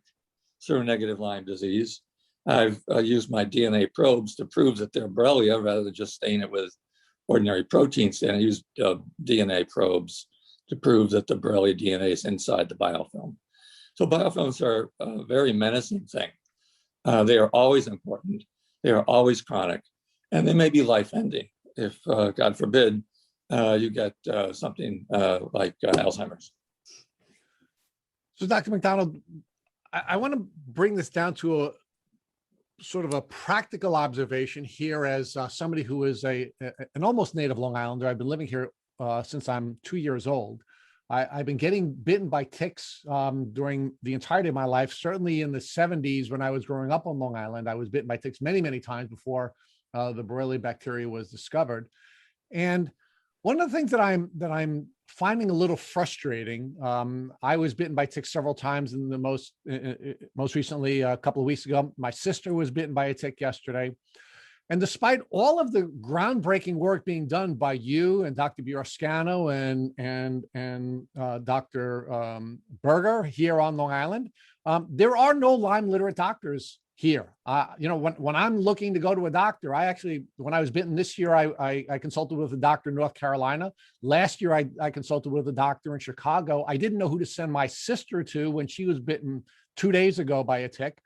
S3: seronegative Lyme disease. I've used my DNA probes to prove that they're Borrelia rather than just stain it with ordinary protein stain. I used DNA probes to prove that the Borrelia DNA is inside the biofilm. So biofilms are a very menacing thing. They are always important. They are always chronic, and they may be life-ending if, God forbid, you get something like Alzheimer's.
S1: So Dr. MacDonald, I want to bring this down to a sort of a practical observation here as somebody who is an almost native Long Islander. I've been living here since I'm 2 years old. I've been getting bitten by ticks during the entirety of my life. Certainly in the 70s when I was growing up on Long Island, I was bitten by ticks many, many times before the Borrelia bacteria was discovered. And one of the things that I'm finding a little frustrating, I was bitten by ticks several times in the most recently a couple of weeks ago. My sister was bitten by a tick yesterday. And despite all of the groundbreaking work being done by you and Dr. Bioroscano and Dr. Berger here on Long Island, there are no Lyme literate doctors here. When I'm looking to go to a doctor, when I was bitten this year, I consulted with a doctor in North Carolina. Last year, I consulted with a doctor in Chicago. I didn't know who to send my sister to when she was bitten 2 days ago by a tick.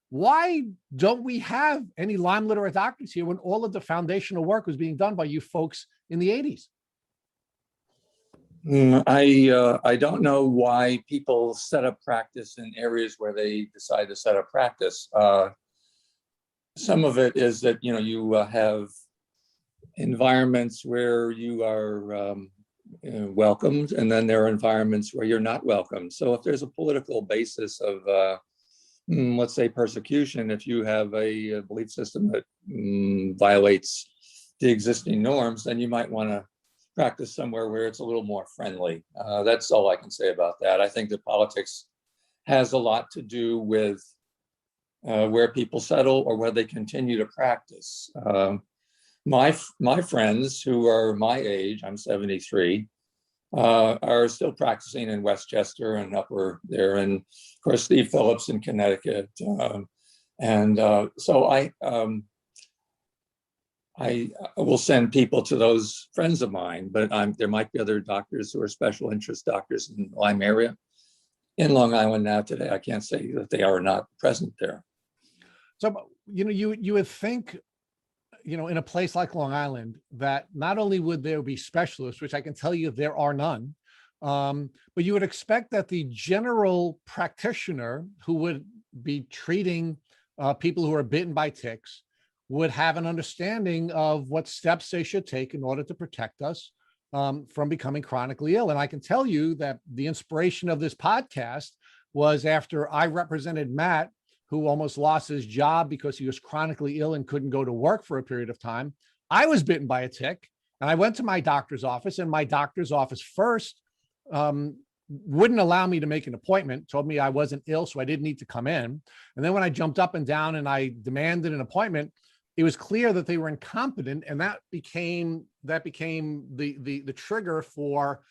S1: Why don't we have any Lyme literate doctors here when all of the foundational work was being done by you folks in the 80s?
S3: I don't know why people set up practice in areas where they decide to set up practice. Some of it is that you have environments where you are welcomed, and then there are environments where you're not welcomed. So if there's a political basis of let's say persecution, if you have a belief system that violates the existing norms, then you might want to practice somewhere where it's a little more friendly. That's all I can say about that. I think that politics has a lot to do with where people settle or whether they continue to practice. My friends who are my age, I'm 73, are still practicing in Westchester and upper there, and of course Steve Phillips in Connecticut, so I will send people to those friends of mine, but there might be other doctors who are special interest doctors in the Lyme area. In Long Island now today, I can't say that they are not present there.
S1: So, you would think, in a place like Long Island, that not only would there be specialists, which I can tell you there are none, but you would expect that the general practitioner who would be treating people who are bitten by ticks would have an understanding of what steps they should take in order to protect us from becoming chronically ill. And I can tell you that the inspiration of this podcast was after I represented Matt, who almost lost his job because he was chronically ill and couldn't go to work for a period of time. I was bitten by a tick, and I went to my doctor's office, and my doctor's office first wouldn't allow me to make an appointment, told me I wasn't ill, so I didn't need to come in. And then when I jumped up and down and I demanded an appointment, it was clear that they were incompetent, and that became the trigger for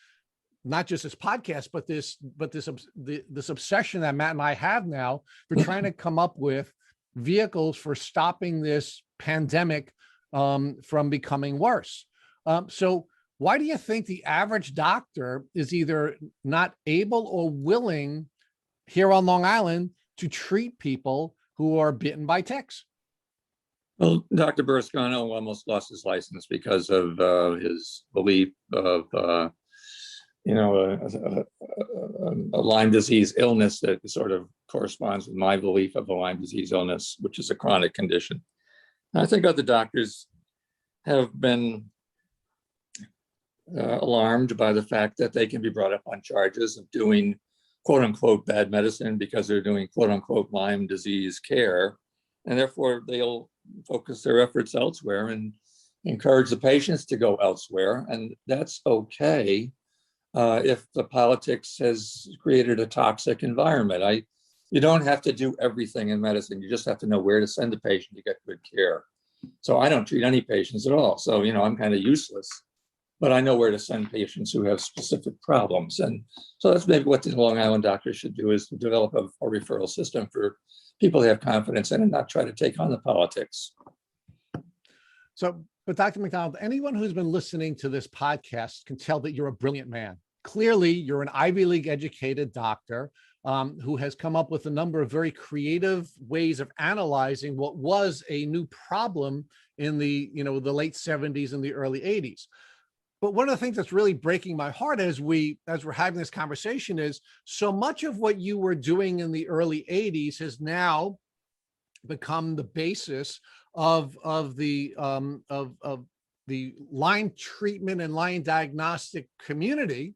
S1: not just this podcast, but this obsession that Matt and I have now for trying to come up with vehicles for stopping this pandemic from becoming worse. So why do you think the average doctor is either not able or willing here on Long Island to treat people who are bitten by ticks?
S3: Well, Dr. Berscano almost lost his license because of his belief of, a Lyme disease illness that sort of corresponds with my belief of a Lyme disease illness, which is a chronic condition. I think other doctors have been alarmed by the fact that they can be brought up on charges of doing quote unquote bad medicine because they're doing quote unquote Lyme disease care. And therefore they'll focus their efforts elsewhere and encourage the patients to go elsewhere. And that's okay if the politics has created a toxic environment. You don't have to do everything in medicine. You just have to know where to send the patient to get good care. So I don't treat any patients at all. So, I'm kind of useless, but I know where to send patients who have specific problems. And so that's maybe what the Long Island doctors should do, is to develop a referral system for people to have confidence in and not try to take on the politics.
S1: So, but Dr. MacDonald, anyone who's been listening to this podcast can tell that you're a brilliant man. Clearly, you're an Ivy League educated doctor who has come up with a number of very creative ways of analyzing what was a new problem in the late 70s and the early 80s. But one of the things that's really breaking my heart as we're having this conversation is so much of what you were doing in the early 80s has now become the basis of the Lyme treatment and Lyme diagnostic community.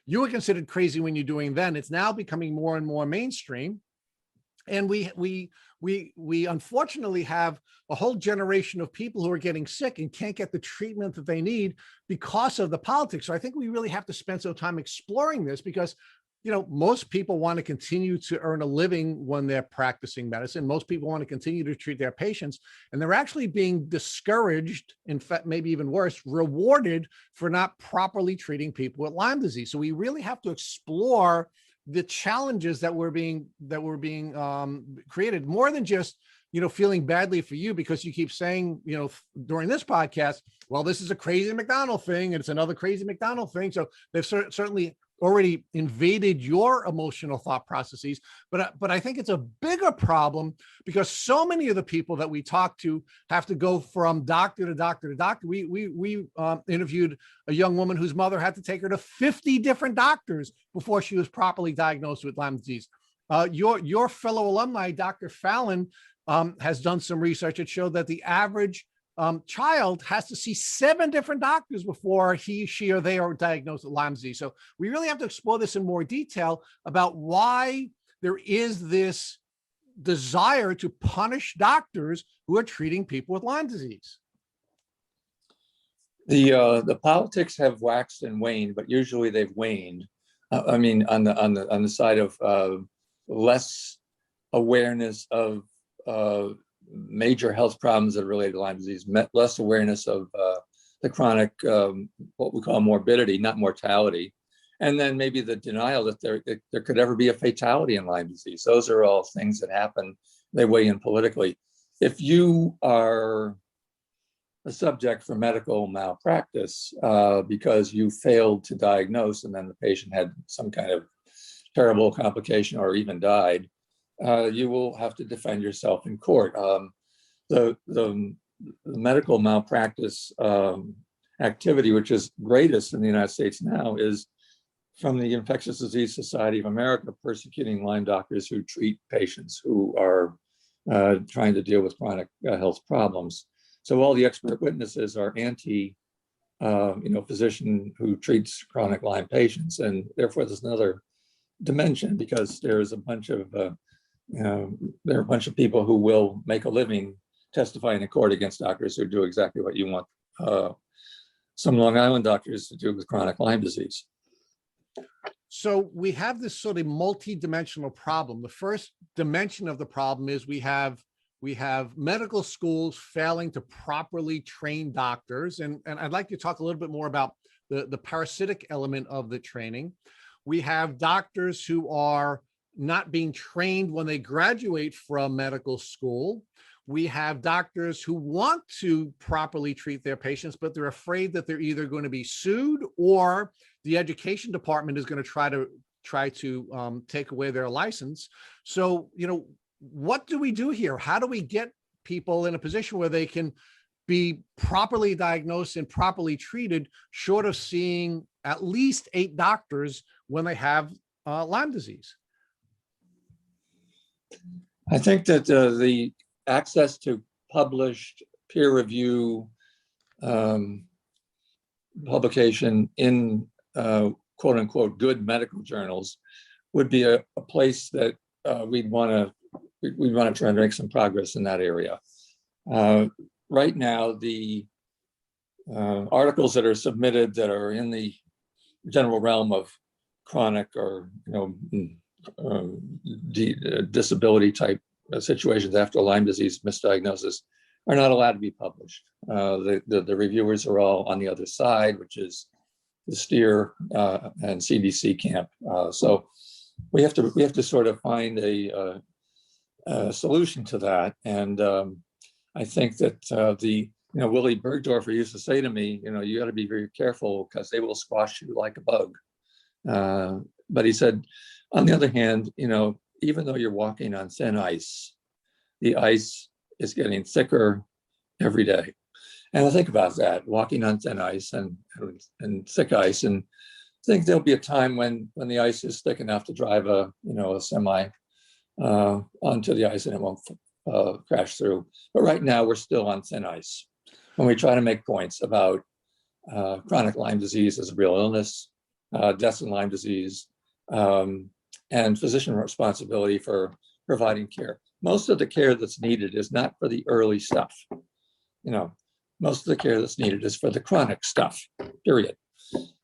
S1: You were considered crazy when you're doing then. It's now becoming more and more mainstream. And we unfortunately have a whole generation of people who are getting sick and can't get the treatment that they need because of the politics. So I think we really have to spend some time exploring this because, most people want to continue to earn a living when they're practicing medicine. Most people want to continue to treat their patients, and they're actually being discouraged, in fact, maybe even worse, rewarded for not properly treating people with Lyme disease. So we really have to explore the challenges that were being created, more than just feeling badly for you because you keep saying during this podcast, well, this is a crazy MacDonald thing and it's another crazy MacDonald thing. So they've certainly already invaded your emotional thought processes, but I think it's a bigger problem because so many of the people that we talk to have to go from doctor to doctor to doctor. We interviewed a young woman whose mother had to take her to 50 different doctors before she was properly diagnosed with Lyme disease. Your fellow alumni, Dr. Fallon, has done some research that showed that the average child has to see 7 different doctors before he, she, or they are diagnosed with Lyme disease. So we really have to explore this in more detail about why there is this desire to punish doctors who are treating people with Lyme disease.
S3: The politics have waxed and waned, but usually they've waned. On the side of less awareness of major health problems that are related to Lyme disease, less awareness of the chronic, what we call morbidity, not mortality, and then maybe the denial that there could ever be a fatality in Lyme disease. Those are all things that happen. They weigh in politically. If you are a subject for medical malpractice because you failed to diagnose and then the patient had some kind of terrible complication or even died, you will have to defend yourself in court. The medical malpractice activity, which is greatest in the United States now, is from the Infectious Disease Society of America, persecuting Lyme doctors who treat patients who are trying to deal with chronic health problems. So all the expert witnesses are anti, physician who treats chronic Lyme patients, and therefore there's another dimension because there's a bunch of there are a bunch of people who will make a living testifying in court against doctors who do exactly what you want some Long Island doctors to do with chronic Lyme disease.
S1: So we have this sort of multi-dimensional problem. The first dimension of the problem is we have medical schools failing to properly train doctors. And I'd like to talk a little bit more about the parasitic element of the training. We have doctors who are not being trained when they graduate from medical school. We have doctors who want to properly treat their patients, but they're afraid that they're either going to be sued or the education department is going to try to take away their license. So, what do we do here? How do we get people in a position where they can be properly diagnosed and properly treated, short of seeing at least 8 doctors when they have Lyme disease?
S3: I think that the access to published peer review publication in quote unquote good medical journals would be a place that we'd want to try and make some progress in that area. Right now, the articles that are submitted that are in the general realm of chronic or disability type situations after Lyme disease misdiagnosis are not allowed to be published. The reviewers are all on the other side, which is the STEER and CDC camp. So we have to sort of find a solution to that. And I think that Willie Bergdorfer used to say to me, you got to be very careful because they will squash you like a bug. But he said, on the other hand, even though you're walking on thin ice, the ice is getting thicker every day. And I think about that, walking on thin ice and thick ice, and I think there'll be a time when the ice is thick enough to drive a semi onto the ice and it won't crash through. But right now we're still on thin ice when we try to make points about chronic Lyme disease as a real illness, deaths in Lyme disease, and physician responsibility for providing care. Most of the care that's needed is not for the early stuff. Most of the care that's needed is for the chronic stuff, period.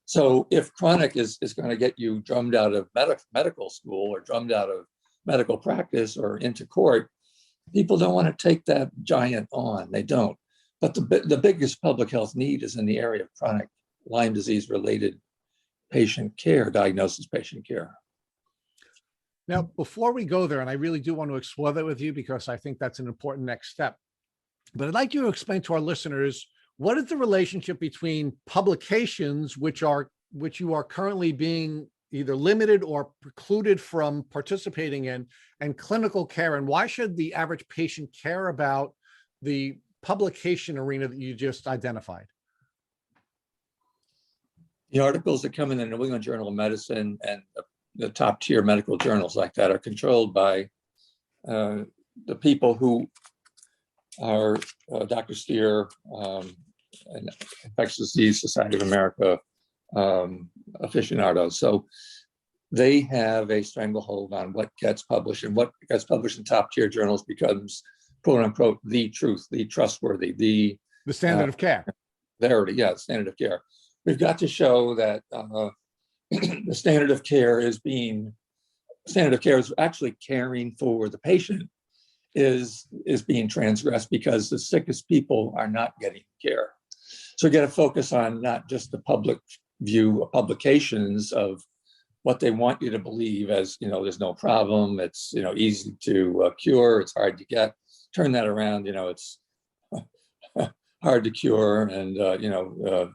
S3: So if chronic is going to get you drummed out of medical school or drummed out of medical practice or into court, people don't want to take that giant on. They don't. But the biggest public health need is in the area of chronic Lyme disease related patient care, diagnosis patient care.
S1: Now, before we go there, and I really do want to explore that with you because I think that's an important next step, but I'd like you to explain to our listeners, what is the relationship between publications, which you are currently being either limited or precluded from participating in, and clinical care, and why should the average patient care about the publication arena that you just identified?
S3: The articles that come in the New England Journal of Medicine and the top tier medical journals like that are controlled by the people who are Dr. Steer and Infectious Disease Society of America aficionados. So they have a stranglehold on what gets published, and what gets published in top tier journals becomes quote unquote the truth, the trustworthy, the
S1: standard of care.
S3: Standard of care. We've got to show that the standard of care is being standard of care is actually caring for the patient is being transgressed because the sickest people are not getting care. So you got to focus on not just the public view of publications of what they want you to believe as, there's no problem, it's, easy to cure, it's hard to get. Turn that around, it's hard to cure and,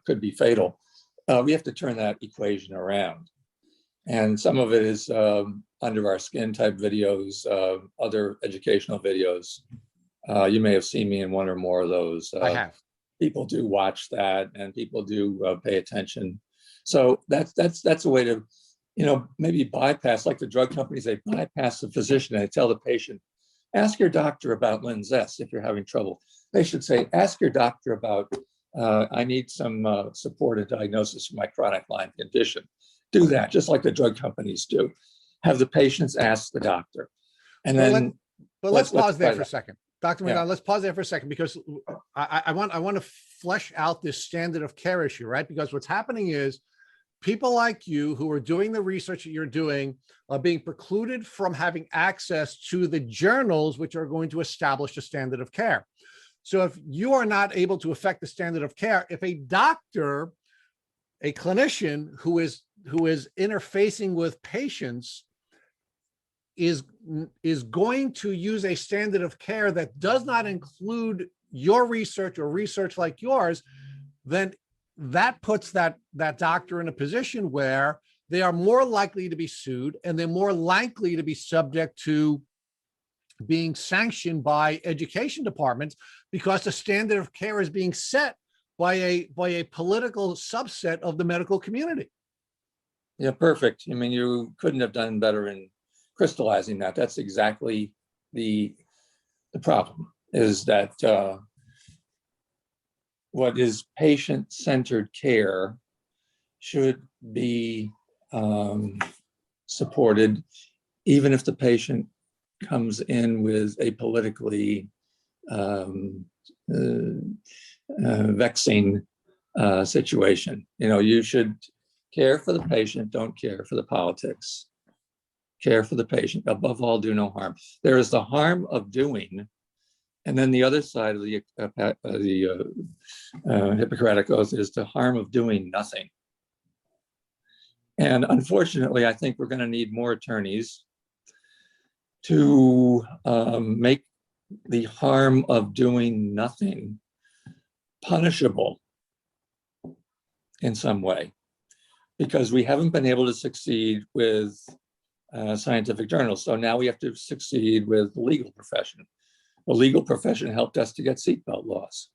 S3: could be fatal. We have to turn that equation around. And some of it is under our skin type videos, other educational videos. You may have seen me in one or more of those.
S1: I have.
S3: People do watch that and people do pay attention. So that's a way to, maybe bypass, like the drug companies, they bypass the physician and they tell the patient, ask your doctor about Linzess if you're having trouble. They should say, ask your doctor about, I need some supported diagnosis for my chronic Lyme condition. Do that, just like the drug companies do. Have the patients ask the doctor. And then
S1: let's pause there for a second. Dr. MacDonald, let's pause there for a second, because I want to flesh out this standard of care issue, right? Because what's happening is people like you who are doing the research that you're doing are being precluded from having access to the journals which are going to establish a standard of care. So if you are not able to affect the standard of care, if a doctor, a clinician who is interfacing with patients is going to use a standard of care that does not include your research or research like yours, then that puts that doctor in a position where they are more likely to be sued and they're more likely to be subject to being sanctioned by education departments, because the standard of care is being set by a political subset of the medical community.
S3: Yeah, perfect. I mean, you couldn't have done better in crystallizing that. That's exactly the problem, is that what is patient-centered care should be supported, even if the patient comes in with a politically vexing situation. You should care for the patient, don't care for the politics. Care for the patient. Above all, do no harm. There is the harm of doing, and then the other side of the Hippocratic Oath is the harm of doing nothing. And unfortunately, I think we're going to need more attorneys to make the harm of doing nothing punishable in some way, because we haven't been able to succeed with scientific journals. So now we have to succeed with the legal profession. The legal profession helped us to get seatbelt laws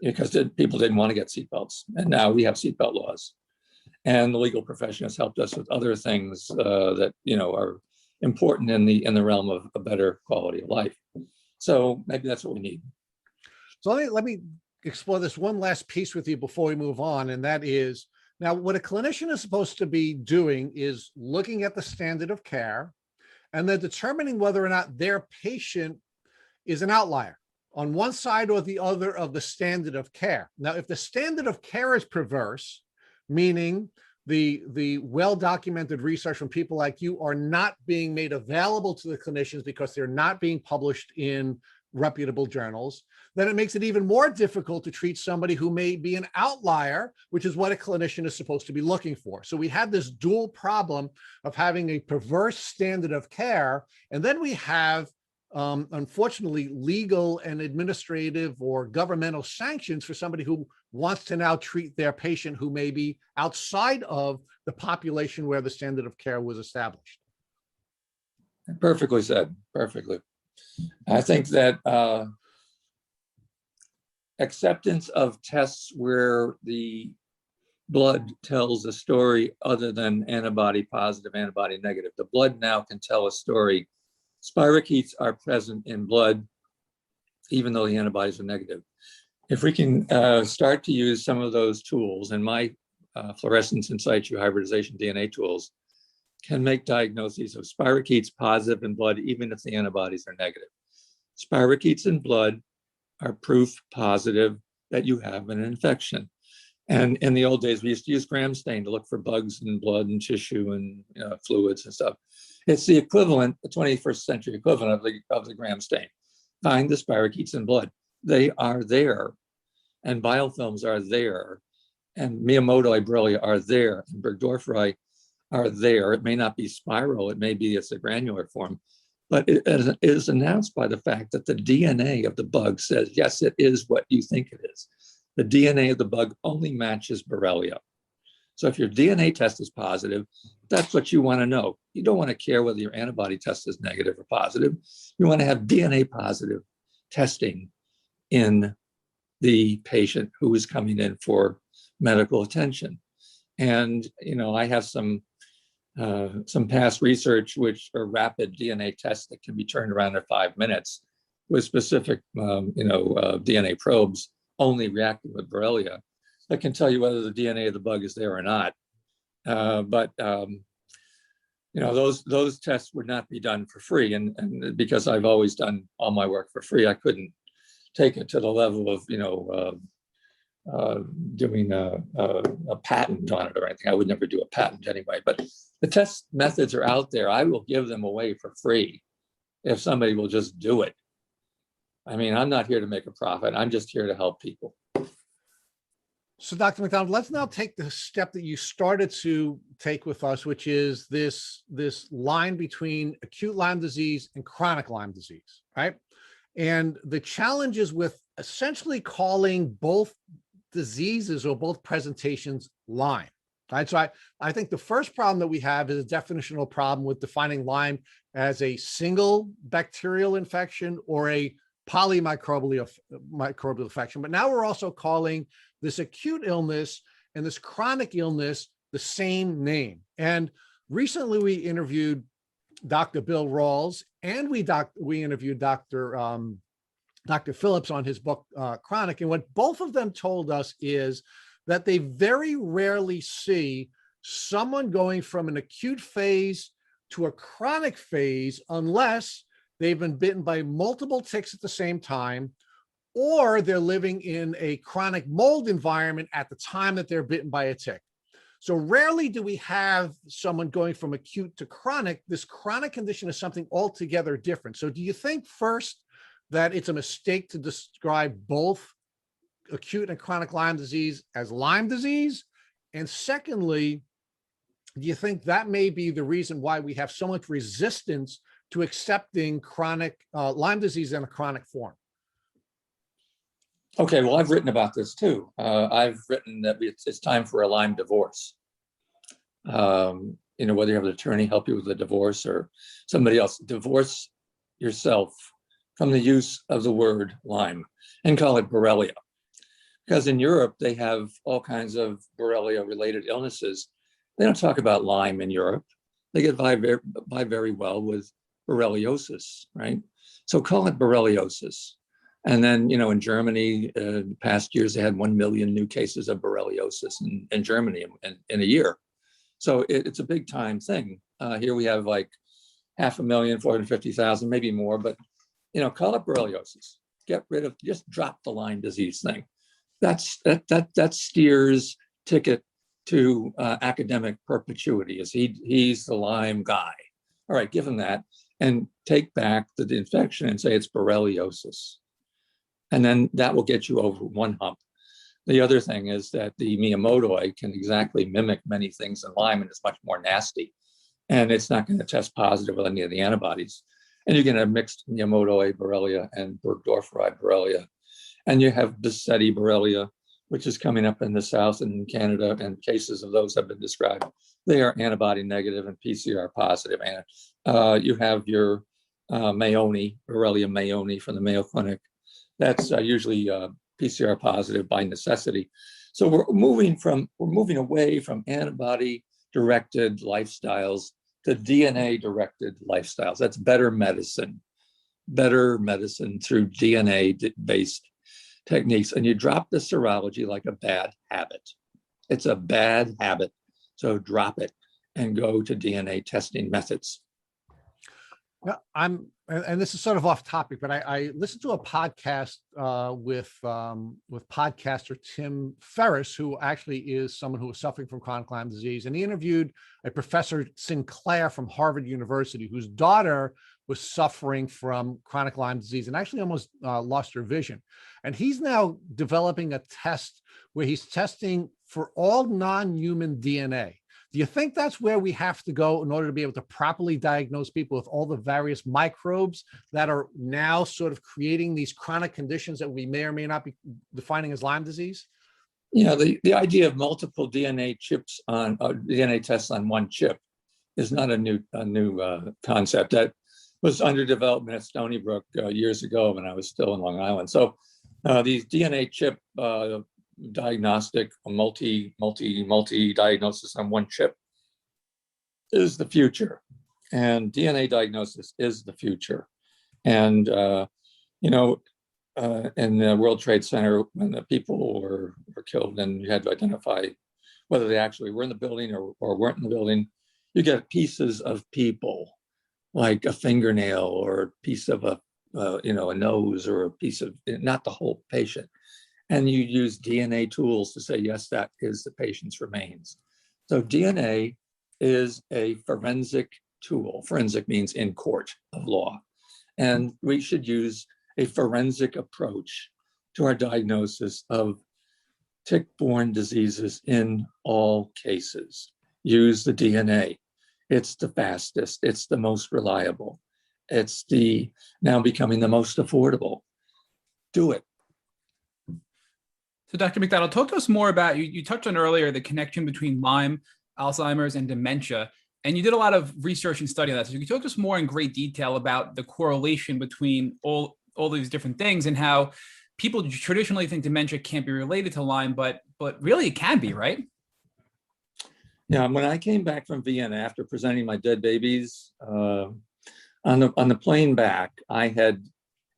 S3: because people didn't want to get seatbelts. And now we have seatbelt laws. And the legal profession has helped us with other things that are important in the realm of a better quality of life. So maybe that's what we need.
S1: So let me explore this one last piece with you before we move on, and that is, now what a clinician is supposed to be doing is looking at the standard of care and then determining whether or not their patient is an outlier on one side or the other of the standard of care. Now, if the standard of care is perverse, meaning the well-documented research from people like you are not being made available to the clinicians because they're not being published in reputable journals, then it makes it even more difficult to treat somebody who may be an outlier, which is what a clinician is supposed to be looking for. So we have this dual problem of having a perverse standard of care, and then we have, unfortunately, legal and administrative or governmental sanctions for somebody who wants to now treat their patient who may be outside of the population where the standard of care was established.
S3: Perfectly said, perfectly. I think that acceptance of tests where the blood tells a story other than antibody positive, antibody negative. The blood now can tell a story. Spirochetes are present in blood, even though the antibodies are negative. If we can start to use some of those tools, and my fluorescence in situ hybridization DNA tools can make diagnoses of spirochetes positive in blood, even if the antibodies are negative. Spirochetes in blood are proof positive that you have an infection. And in the old days, we used to use gram stain to look for bugs in blood and tissue and fluids and stuff. It's the equivalent, the 21st century equivalent of the gram stain. Find the spirochetes in blood. They are there, and biofilms are there, and Miyamotoi Borrelia are there, and Burgdorferi are there. It may not be spiral, it may be it's a granular form, but it is announced by the fact that the DNA of the bug says, yes, it is what you think it is. The DNA of the bug only matches Borrelia. So if your DNA test is positive, that's what you want to know. You don't want to care whether your antibody test is negative or positive. You want to have DNA positive testing in the patient who is coming in for medical attention. And, I have some past research, which are rapid DNA tests that can be turned around in 5 minutes with specific, DNA probes only reacting with Borrelia that can tell you whether the DNA of the bug is there or not. Those tests would not be done for free. And because I've always done all my work for free, I couldn't take it to the level of, doing a patent on it or anything. I would never do a patent anyway, but the test methods are out there. I will give them away for free if somebody will just do it. I mean, I'm not here to make a profit. I'm just here to help people.
S1: So Dr. MacDonald, let's now take the step that you started to take with us, which is this line between acute Lyme disease and chronic Lyme disease, right? And the challenges with essentially calling both diseases or both presentations Lyme, right? So I think the first problem that we have is a definitional problem with defining Lyme as a single bacterial infection or a polymicrobial infection. But now we're also calling this acute illness and this chronic illness the same name. And recently we interviewed Dr. Bill Rawls, and we interviewed Dr. Phillips on his book, Chronic. And what both of them told us is that they very rarely see someone going from an acute phase to a chronic phase unless they've been bitten by multiple ticks at the same time, or they're living in a chronic mold environment at the time that they're bitten by a tick. So rarely do we have someone going from acute to chronic. This chronic condition is something altogether different. So do you think first that it's a mistake to describe both acute and chronic Lyme disease as Lyme disease? And secondly, do you think that may be the reason why we have so much resistance to accepting chronic Lyme disease in a chronic form?
S3: Okay, well, I've written about this too. I've written that it's time for a Lyme divorce. Whether you have an attorney help you with a divorce or somebody else, divorce yourself from the use of the word Lyme and call it Borrelia. Because in Europe, they have all kinds of Borrelia-related illnesses. They don't talk about Lyme in Europe. They get by very well with borreliosis, right? So call it borreliosis. And then, in Germany, past years, they had 1 million new cases of borreliosis in Germany in a year. So it's a big time thing. Here we have like 500,000, 450,000, maybe more, but, call it borreliosis. Just drop the Lyme disease thing. That steers ticket to academic perpetuity, as he's the Lyme guy. All right, give him that and take back the infection and say it's borreliosis. And then that will get you over one hump. The other thing is that the Miyamotoi can exactly mimic many things in Lyme, and it's much more nasty. And it's not going to test positive with any of the antibodies. And you're going to have mixed Miyamotoi Borrelia and Burgdorferi Borrelia. And you have Besetti Borrelia, which is coming up in the South and in Canada, and cases of those have been described. They are antibody negative and PCR positive. And you have your Mayoni, Borrelia Mayoni from the Mayo Clinic. That's usually PCR positive by necessity. So we're moving away from antibody-directed lifestyles to DNA-directed lifestyles. That's better medicine through DNA-based techniques. And you drop the serology like a bad habit. It's a bad habit. So drop it and go to DNA testing methods.
S1: Yeah, and this is sort of off topic, but I listened to a podcast with podcaster Tim Ferriss, who actually is someone who was suffering from chronic Lyme disease, and he interviewed a Professor Sinclair from Harvard University, whose daughter was suffering from chronic Lyme disease and actually almost lost her vision. And he's now developing a test where he's testing for all non-human DNA. Do you think that's where we have to go in order to be able to properly diagnose people with all the various microbes that are now sort of creating these chronic conditions that we may or may not be defining as Lyme disease?
S3: Yeah, the idea of multiple DNA chips on DNA tests on one chip is not a new concept. That was under development at Stony Brook years ago when I was still in Long Island. So these DNA chip diagnostic, multi diagnosis on one chip is the future, and DNA diagnosis is the future. And in the World Trade Center, when the people were killed and you had to identify whether they actually were in the building or weren't in the building, you get pieces of people, like a fingernail or a piece of a nose, or a piece of, not the whole patient. And you use DNA tools to say, yes, that is the patient's remains. So DNA is a forensic tool. Forensic means in court of law. And we should use a forensic approach to our diagnosis of tick-borne diseases in all cases. Use the DNA. It's the fastest. It's the most reliable. It's now becoming the most affordable. Do it.
S2: So Dr. MacDonald, talk to us more about, you touched on earlier the connection between Lyme, Alzheimer's, and dementia, and you did a lot of research and study on that. So you can talk to us more in great detail about the correlation between all these different things and how people traditionally think dementia can't be related to Lyme, but really it can be, right?
S3: Yeah, when I came back from Vienna after presenting my dead babies, on the plane back, I had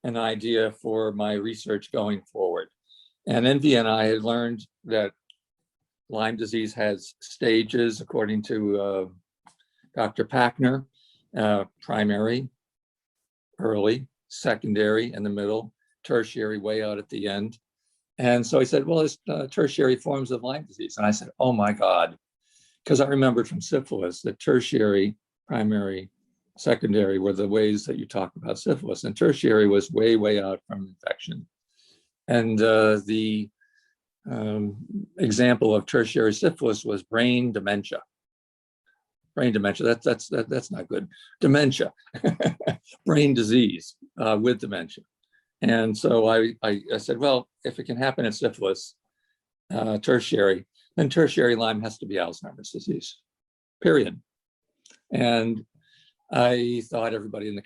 S3: an idea for my research going forward. And in Vienna, I had learned that Lyme disease has stages, according to Dr. Packner: primary, early, secondary in the middle, tertiary way out at the end. And so he said, well, it's tertiary forms of Lyme disease. And I said, oh my God, because I remembered from syphilis that tertiary, primary, secondary were the ways that you talk about syphilis. And tertiary was way, way out from infection. And the example of tertiary syphilis was brain dementia. Brain dementia, that's not good. Dementia, brain disease with dementia. And so I said, well, if it can happen in syphilis, tertiary, then tertiary Lyme has to be Alzheimer's disease, period. And I thought everybody in the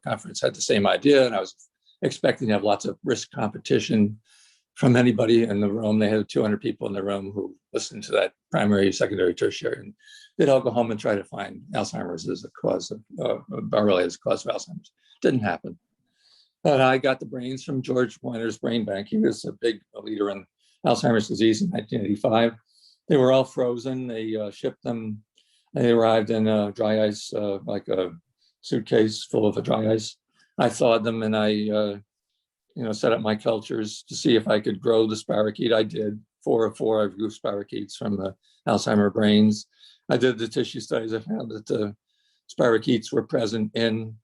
S3: conference had the same idea, and I was expecting to have lots of brisk competition from anybody in the room. They had 200 people in the room who listened to that primary, secondary, tertiary, and they'd all go home and try to find Alzheimer's as a cause of, Borrelia as a cause of Alzheimer's. Didn't happen. But I got the brains from George Weiner's brain bank. He was a big leader in Alzheimer's disease in 1985. They were all frozen. They shipped them. They arrived in dry ice, like a suitcase full of dry ice. I thawed them, and I set up my cultures to see if I could grow the spirochete. I did. 4 of 4, I grew spirochetes from the Alzheimer brains. I did the tissue studies. I found that the spirochetes were present in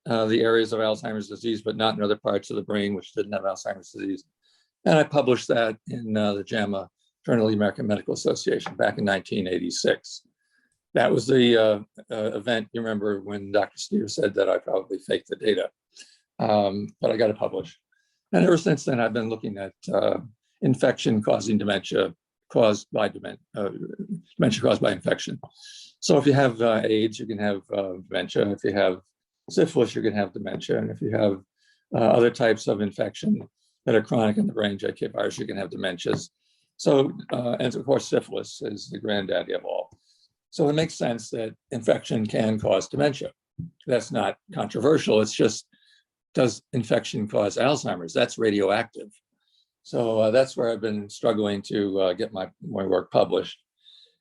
S3: the areas of Alzheimer's disease, but not in other parts of the brain which didn't have Alzheimer's disease. And I published that in the JAMA, Journal of the American Medical Association, back in 1986. That was the event, you remember, when Dr. Steer said that I probably faked the data, but I got it published. And ever since then, I've been looking at infection causing dementia caused by dementia caused by infection. So if you have AIDS, you can have dementia. If you have syphilis, you can have dementia. And if you have other types of infection that are chronic in the brain, JK virus, you can have dementias. So, and of course, syphilis is the granddaddy of all. So it makes sense that infection can cause dementia. That's not controversial. It's just, does infection cause Alzheimer's? That's radioactive. So that's where I've been struggling to get my work published.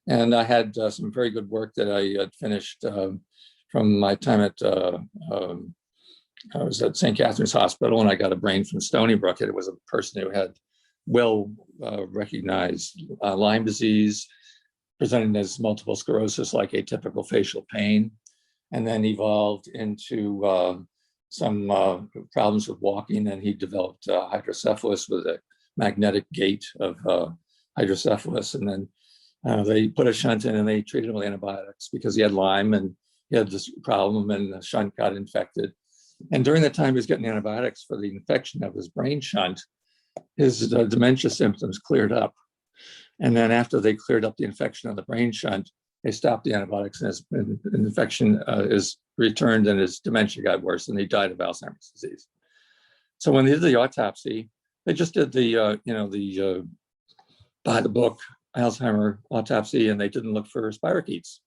S3: And I had some very good work that I had finished from my time at, I was at St. Catherine's Hospital, and I got a brain from Stony Brook. It was a person who had well recognized Lyme disease, presenting as multiple sclerosis, like atypical facial pain, and then evolved into some problems with walking, and he developed hydrocephalus with a magnetic gait of hydrocephalus. And then they put a shunt in and they treated him with antibiotics because he had Lyme and he had this problem, and the shunt got infected. And during the time he was getting antibiotics for the infection of his brain shunt, his dementia symptoms cleared up. And then after they cleared up the infection of the brain shunt, they stopped the antibiotics, and his infection is returned, and his dementia got worse, and he died of Alzheimer's disease. So when they did the autopsy, they just did the by the book Alzheimer autopsy, and they didn't look for spirochetes.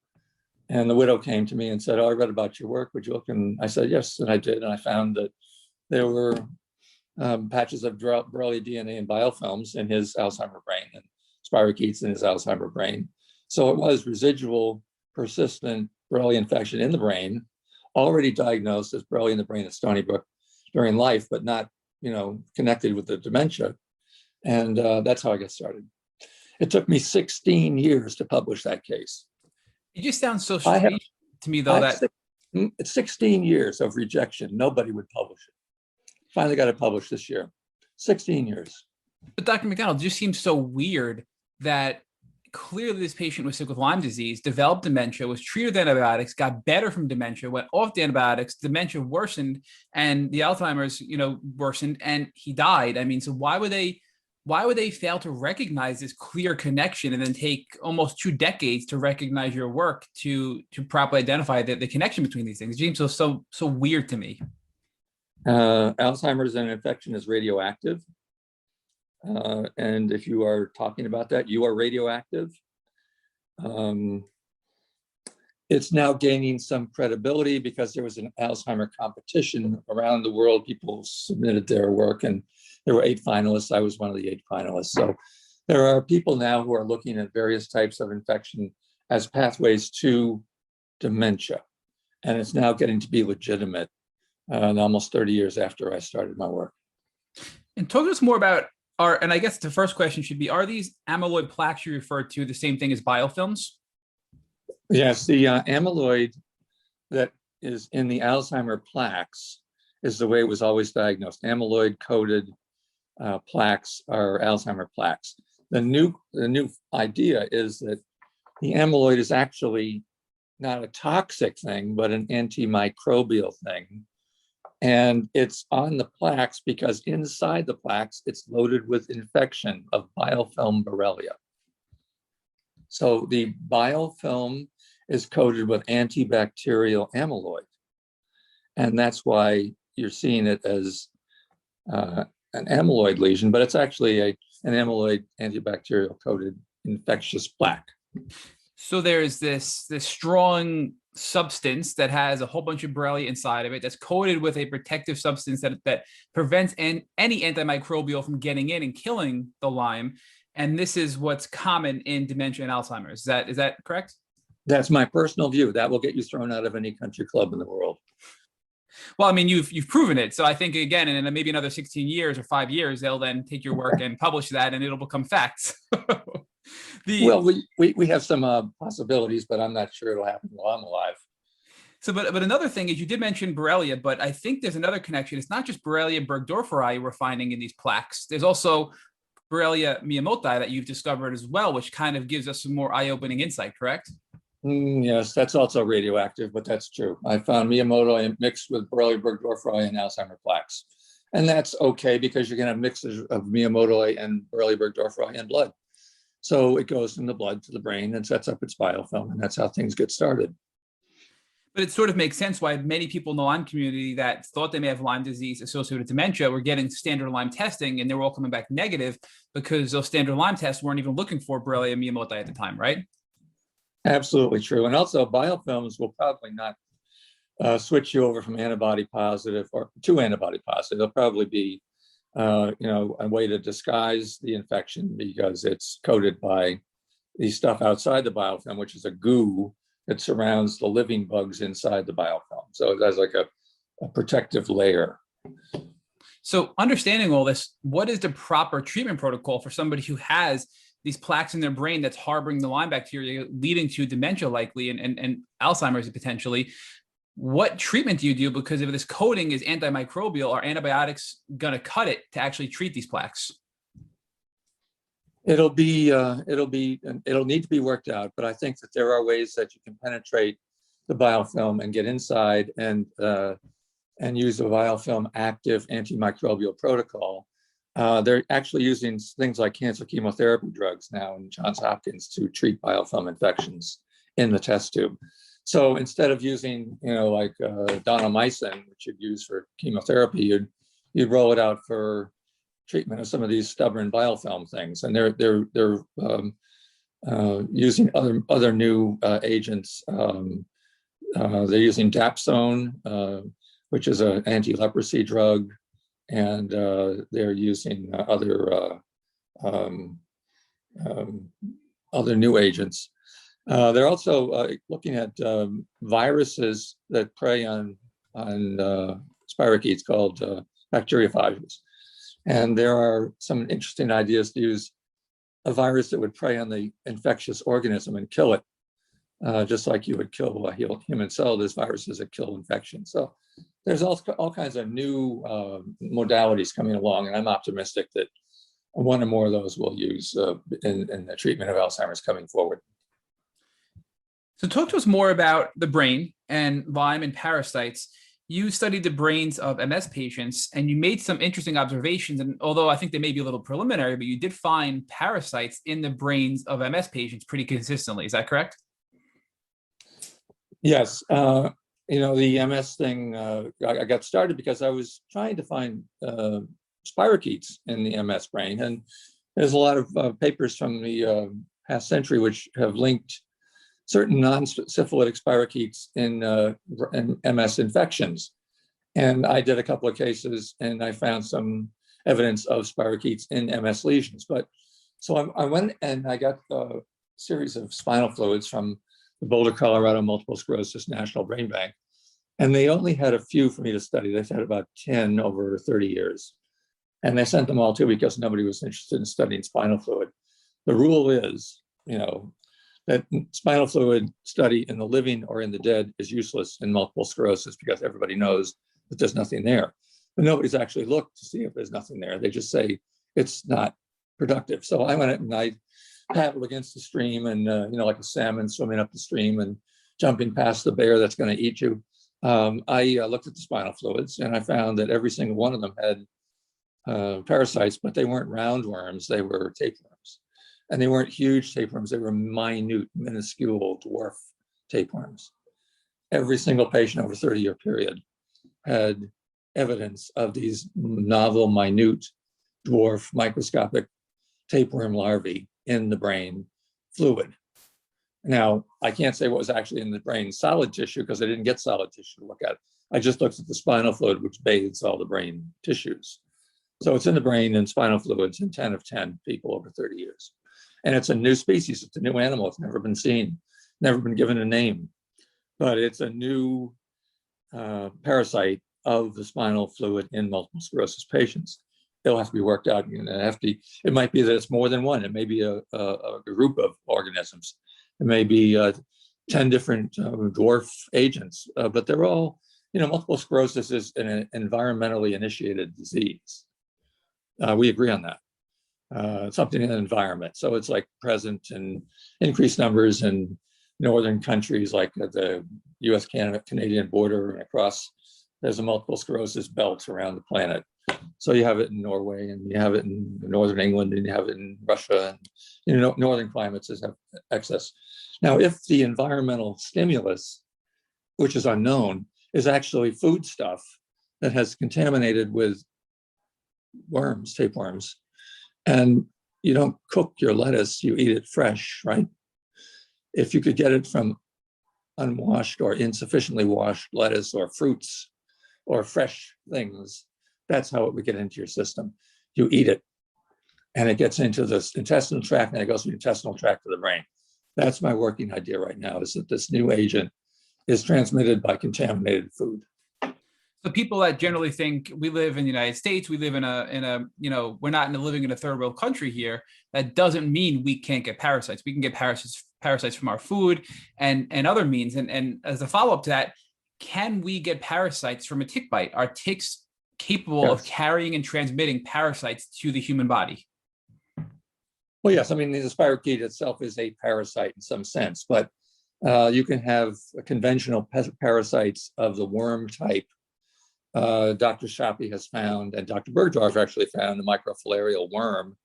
S3: And the widow came to me and said, "Oh, I read about your work. Would you look?" And I said, "Yes," and I did. And I found that there were patches of Borrelia DNA and biofilms in his Alzheimer brain, and spirochetes in his Alzheimer brain. So it was residual, persistent Borrelia infection in the brain, already diagnosed as Borrelia in the brain at Stony Brook during life, but not, connected with the dementia. And that's how I got started. It took me 16 years to publish that case.
S2: It just sounds so strange to me, though, that
S3: it's 16 years of rejection. Nobody would publish it. Finally got it published this year. 16 years.
S2: But Dr. MacDonald, it just seems so weird that clearly this patient was sick with Lyme disease, developed dementia, was treated with antibiotics, got better from dementia, went off the antibiotics, dementia worsened, and the Alzheimer's, worsened, and he died. I mean, so why would they fail to recognize this clear connection and then take almost 2 decades to recognize your work to properly identify the connection between these things? It seems so weird to me.
S3: Alzheimer's and infection is radioactive. And if you are talking about that, you are radioactive. It's now gaining some credibility because there was an Alzheimer competition around the world. People submitted their work, and there were 8 finalists. I was one of the 8 finalists. So there are people now who are looking at various types of infection as pathways to dementia. And it's now getting to be legitimate almost 30 years after I started my work.
S2: And talk to us more about and I guess the first question should be, are these amyloid plaques you referred to the same thing as biofilms?
S3: Yes, the amyloid that is in the Alzheimer plaques is the way it was always diagnosed. Amyloid-coated plaques are Alzheimer plaques. The new idea is that the amyloid is actually not a toxic thing, but an antimicrobial thing. And it's on the plaques because inside the plaques, it's loaded with infection of biofilm Borrelia. So the biofilm is coated with antibacterial amyloid. And that's why you're seeing it as an amyloid lesion, but it's actually an amyloid antibacterial coated infectious plaque.
S2: So there's this strong substance that has a whole bunch of Borrelia inside of it that's coated with a protective substance that prevents any antimicrobial from getting in and killing the Lyme. And this is what's common in dementia and Alzheimer's. Is that correct?
S3: That's my personal view. That will get you thrown out of any country club in the world.
S2: Well, I mean, you've proven it. So I think, again, in maybe another 16 years or 5 years, they'll then take your work and publish that, and it'll become facts.
S3: Well, we have some possibilities, but I'm not sure it'll happen while I'm alive.
S2: So, but another thing is, you did mention Borrelia, but I think there's another connection. It's not just Borrelia burgdorferi we're finding in these plaques. There's also Borrelia miyamotoi that you've discovered as well, which kind of gives us some more eye-opening insight, correct?
S3: Yes, that's also radioactive, but that's true. I found miyamotoi mixed with Borrelia burgdorferi and Alzheimer plaques. And that's okay because you're going to have mixes of miyamotoi and Borrelia burgdorferi in blood. So it goes from the blood to the brain and sets up its biofilm, and that's how things get started.
S2: But it sort of makes sense why many people in the Lyme community that thought they may have Lyme disease associated with dementia were getting standard Lyme testing, and they were all coming back negative because those standard Lyme tests weren't even looking for Borrelia miyamotoi at the time, right?
S3: Absolutely true. And also biofilms will probably not switch you over from antibody positive or to antibody positive. They'll probably be a way to disguise the infection because it's coated by the stuff outside the biofilm, which is a goo that surrounds the living bugs inside the biofilm. So it has like a protective layer.
S2: So understanding all this, what is the proper treatment protocol for somebody who has these plaques in their brain that's harboring the Lyme bacteria, leading to dementia likely and Alzheimer's potentially? What treatment do you do? Because if this coating is antimicrobial, are antibiotics going to cut it to actually treat these plaques?
S3: It'll need to be worked out, but I think that there are ways that you can penetrate the biofilm and get inside and use a biofilm active antimicrobial protocol. They're actually using things like cancer chemotherapy drugs now in Johns Hopkins to treat biofilm infections in the test tube. So instead of using, like donomycin, which you'd use for chemotherapy, you'd roll it out for treatment of some of these stubborn biofilm things, and they're using other new agents. They're using dapsone, which is an anti-leprosy drug, and they're using other new agents. They're also looking at viruses that prey on spirochetes called bacteriophages. And there are some interesting ideas to use a virus that would prey on the infectious organism and kill it, just like you would kill a human cell. There's viruses that kill infection. So there's all kinds of new modalities coming along, and I'm optimistic that one or more of those we'll use in the treatment of Alzheimer's coming forward.
S2: So talk to us more about the brain and Lyme and parasites. You studied the brains of MS patients and you made some interesting observations. And although I think they may be a little preliminary, but you did find parasites in the brains of MS patients pretty consistently. Is that correct?
S3: Yes. The MS thing, I got started because I was trying to find spirochetes in the MS brain. And there's a lot of papers from the past century which have linked certain non-syphilitic spirochetes in MS infections. And I did a couple of cases and I found some evidence of spirochetes in MS lesions. So I went and I got a series of spinal fluids from the Boulder, Colorado Multiple Sclerosis National Brain Bank. And they only had a few for me to study. They had about 10 over 30 years. And they sent them all to me because nobody was interested in studying spinal fluid. The rule is, that spinal fluid study in the living or in the dead is useless in multiple sclerosis because everybody knows that there's nothing there. But nobody's actually looked to see if there's nothing there. They just say it's not productive. So I went and I paddled against the stream and, like a salmon swimming up the stream and jumping past the bear that's going to eat you. I looked at the spinal fluids and I found that every single one of them had parasites, but they weren't roundworms, they were tapeworms. And they weren't huge tapeworms, they were minute, minuscule, dwarf tapeworms. Every single patient over a 30-year period had evidence of these novel, minute, dwarf, microscopic tapeworm larvae in the brain fluid. Now, I can't say what was actually in the brain solid tissue because I didn't get solid tissue to look at. I just looked at the spinal fluid, which bathes all the brain tissues. So it's in the brain and spinal fluids in 10 of 10 people over 30 years. And it's a new species, it's a new animal, it's never been seen, never been given a name, but it's a new parasite of the spinal fluid in multiple sclerosis patients. It'll have to be worked out. It might be that it's more than one, it may be a group of organisms, it may be 10 different dwarf agents, but they're all, multiple sclerosis is an environmentally initiated disease. We agree on that. Something in the environment. So it's like present in increased numbers in northern countries like the US-Canadian border and across, there's a multiple sclerosis belt around the planet. So you have it in Norway and you have it in northern England and you have it in Russia. And, northern climates have excess. Now, if the environmental stimulus, which is unknown, is actually food stuff that has contaminated with worms, tapeworms, and you don't cook your lettuce, you eat it fresh, right? If you could get it from unwashed or insufficiently washed lettuce or fruits or fresh things, that's how it would get into your system. You eat it and it gets into the intestinal tract and it goes from the intestinal tract to the brain. That's my working idea right now, is that this new agent is transmitted by contaminated food.
S2: So people that generally think we live in the United States, we live in a we're not living in a third world country here. That doesn't mean we can't get parasites. We can get parasites from our food and other means. And as a follow up to that, can we get parasites from a tick bite? Are ticks capable of carrying and transmitting parasites to the human body?
S3: Well, yes. I mean, the spirochete itself is a parasite in some sense, but you can have conventional parasites of the worm type. Dr. Shapi has found, and Dr. Bergdorf actually found, a microfilarial worm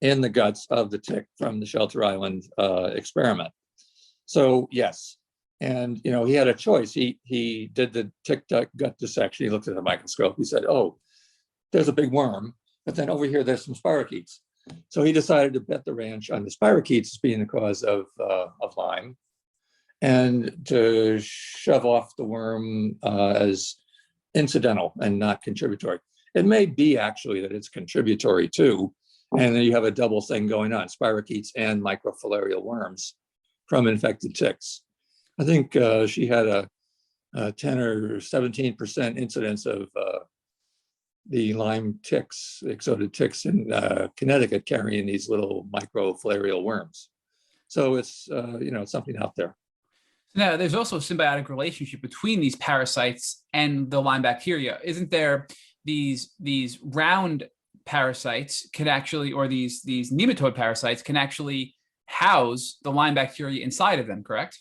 S3: in the guts of the tick from the Shelter Island experiment. So yes, and he had a choice. He did the tick gut dissection. He looked at the microscope. He said, "Oh, there's a big worm, but then over here there's some spirochetes." So he decided to bet the ranch on the spirochetes as being the cause of Lyme, and to shove off the worm as incidental and not contributory. It may be actually that it's contributory too, and then you have a double thing going on: spirochetes and microfilarial worms from infected ticks. I think she had a 10 or 17% incidence of the Lyme ticks, exotic ticks in Connecticut, carrying these little microfilarial worms. So it's it's something out there.
S2: Now, there's also a symbiotic relationship between these parasites and the Lyme bacteria. Isn't there these round parasites can actually, or these nematode parasites can actually house the Lyme bacteria inside of them, correct?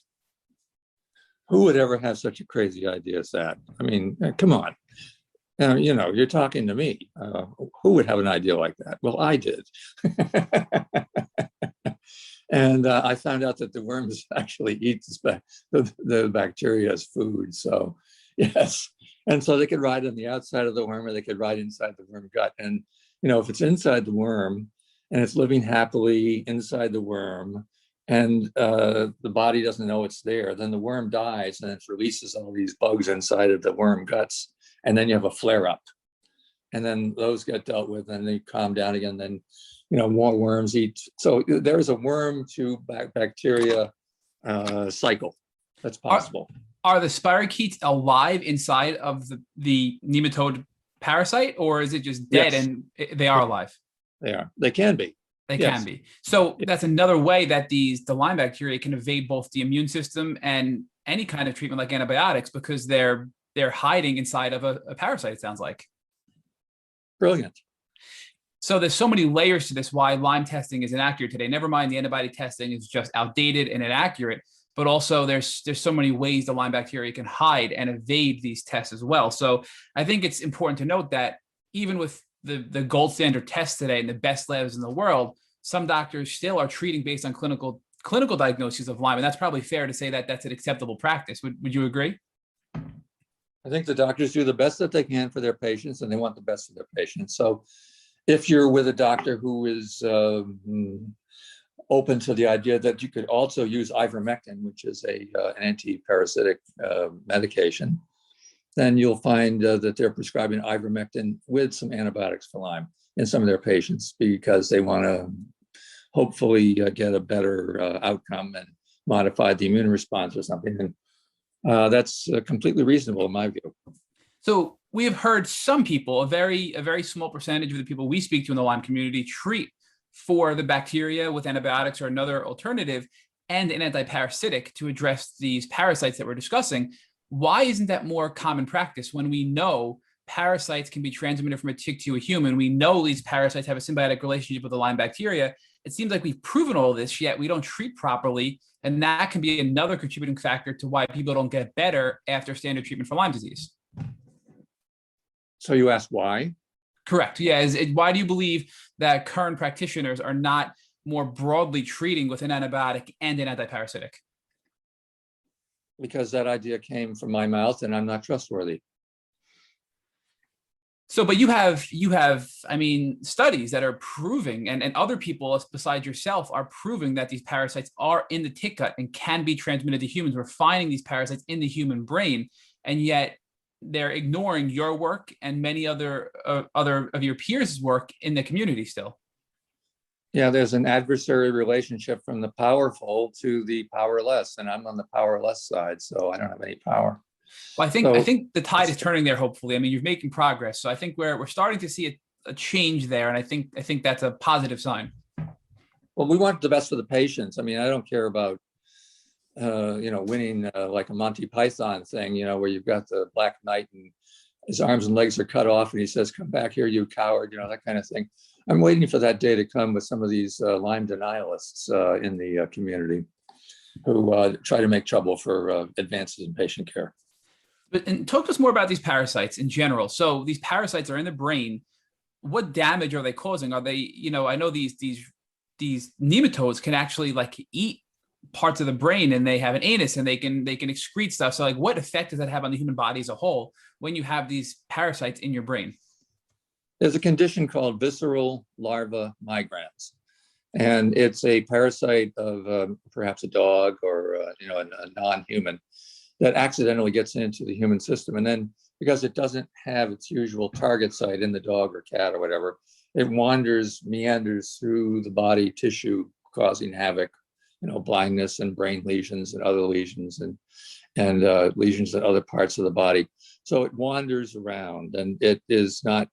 S3: Who would ever have such a crazy idea as that? I mean, come on. You're talking to me. Who would have an idea like that? Well, I did. And I found out that the worms actually eat the bacteria as food. So yes. And so they could ride on the outside of the worm, or they could ride inside the worm gut. And, if it's inside the worm and it's living happily inside the worm, and the body doesn't know it's there, then the worm dies and it releases all these bugs inside of the worm guts. And then you have a flare up. And then those get dealt with and they calm down again. Then more worms eat. So there's a worm to bacteria cycle that's possible.
S2: Are the spirochetes alive inside of the nematode parasite, or is it just dead? Yes. And they are alive?
S3: They are. They can be.
S2: They can be. So that's another way that the Lyme bacteria can evade both the immune system and any kind of treatment like antibiotics, because they're hiding inside of a parasite, it sounds like.
S3: Brilliant.
S2: So there's so many layers to this why Lyme testing is inaccurate today. Never mind the antibody testing is just outdated and inaccurate, but also there's so many ways the Lyme bacteria can hide and evade these tests as well. So I think it's important to note that even with the gold standard tests today and the best labs in the world, some doctors still are treating based on clinical diagnoses of Lyme. And that's probably fair to say that that's an acceptable practice. Would you agree?
S3: I think the doctors do the best that they can for their patients, and they want the best for their patients. So if you're with a doctor who is open to the idea that you could also use ivermectin, which is an anti-parasitic medication, then you'll find that they're prescribing ivermectin with some antibiotics for Lyme in some of their patients, because they want to hopefully get a better outcome and modify the immune response or something. And that's completely reasonable in my view.
S2: So we have heard some people, a very small percentage of the people we speak to in the Lyme community, treat for the bacteria with antibiotics or another alternative and an antiparasitic to address these parasites that we're discussing. Why isn't that more common practice when we know parasites can be transmitted from a tick to a human? We know these parasites have a symbiotic relationship with the Lyme bacteria. It seems like we've proven all this, yet we don't treat properly. And that can be another contributing factor to why people don't get better after standard treatment for Lyme disease.
S3: So you ask why?
S2: Correct. Yeah. Why do you believe that current practitioners are not more broadly treating with an antibiotic and an antiparasitic?
S3: Because that idea came from my mouth and I'm not trustworthy.
S2: So, but you have, I mean, studies that are proving, and other people besides yourself are proving that these parasites are in the tick gut and can be transmitted to humans. We're finding these parasites in the human brain, and yet they're ignoring your work and many other of your peers' work in the community still.
S3: Yeah, there's an adversary relationship from the powerful to the powerless, and I'm on the powerless side, so I don't have any power.
S2: Well, I
S3: So
S2: think the tide is turning there. Hopefully, I mean, you're making progress, so I think we're starting to see a change there, and I think that's a positive sign.
S3: well, we want the best for the patients. I mean, I don't care about winning like a Monty Python thing, where you've got the Black Knight and his arms and legs are cut off and he says, "Come back here, you coward," that kind of thing. I'm waiting for that day to come with some of these Lyme denialists in the community who try to make trouble for advances in patient care.
S2: And talk to us more about these parasites in general. So these parasites are in the brain. What damage are they causing? Are they, I know these nematodes can actually like eat parts of the brain, and they have an anus and they can excrete stuff. So like, what effect does that have on the human body as a whole when you have these parasites in your brain?
S3: There's a condition called visceral larva migrans, and it's a parasite of perhaps a dog or a non-human that accidentally gets into the human system, and then because it doesn't have its usual target site in the dog or cat or whatever, it meanders through the body tissue, causing havoc, blindness and brain lesions and other lesions and lesions in other parts of the body. So it wanders around, and it is not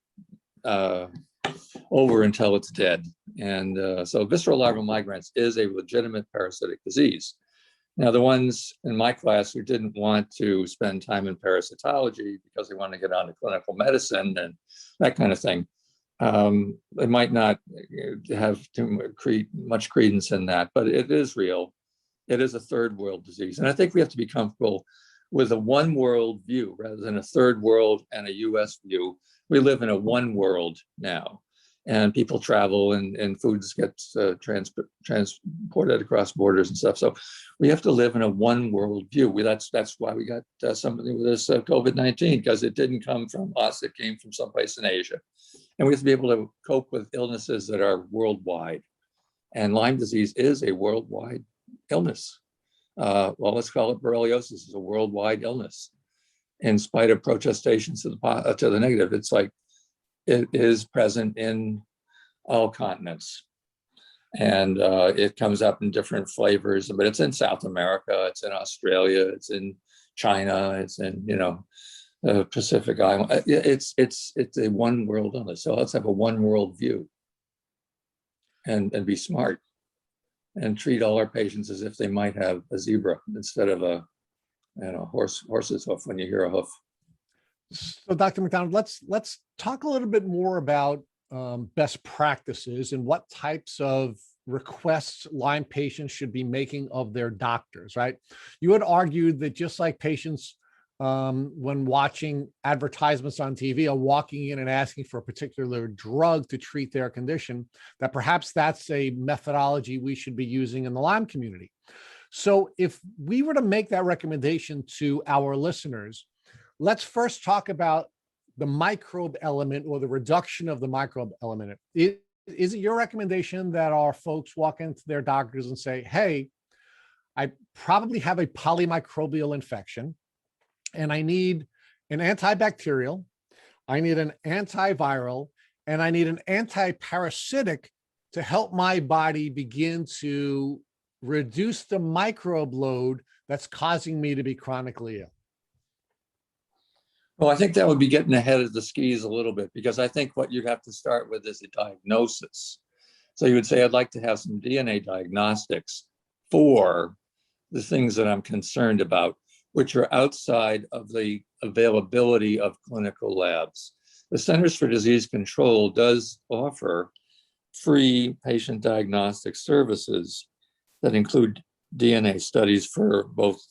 S3: over until it's dead. And so visceral larval migrans is a legitimate parasitic disease. Now, the ones in my class who didn't want to spend time in parasitology because they want to get on to clinical medicine and that kind of thing, they might not have much credence in that, but it is real. It is a third world disease. And I think we have to be comfortable with a one world view rather than a third world and a US view. We live in a one world now, and people travel and foods get transported across borders and stuff. So we have to live in a one world view. That's why we got somebody with this COVID-19, because it didn't come from us, it came from someplace in Asia. And we have to be able to cope with illnesses that are worldwide. And Lyme disease is a worldwide illness. Well, let's call it borreliosis is a worldwide illness. In spite of protestations to the negative, it's like it is present in all continents. And it comes up in different flavors, but it's in South America, it's in Australia, it's in China, it's in, Pacific Island. It's a one world illness. So let's have a one world view and be smart and treat all our patients as if they might have a zebra instead of a horse's hoof when you hear a hoof.
S1: So Dr. MacDonald, let's talk a little bit more about best practices and what types of requests Lyme patients should be making of their doctors, right? You had argued that just like patients when watching advertisements on TV are walking in and asking for a particular drug to treat their condition, that perhaps that's a methodology we should be using in the Lyme community. So if we were to make that recommendation to our listeners, let's first talk about the microbe element or the reduction of the microbe element. Is it your recommendation that our folks walk into their doctors and say, "Hey, I probably have a polymicrobial infection and I need an antibacterial, I need an antiviral, and I need an antiparasitic to help my body begin to reduce the microbe load that's causing me to be chronically ill"?
S3: Well, I think that would be getting ahead of the skis a little bit, because I think what you have to start with is a diagnosis. So you would say, I'd like to have some DNA diagnostics for the things that I'm concerned about, which are outside of the availability of clinical labs. The Centers for Disease Control does offer free patient diagnostic services that include DNA studies for both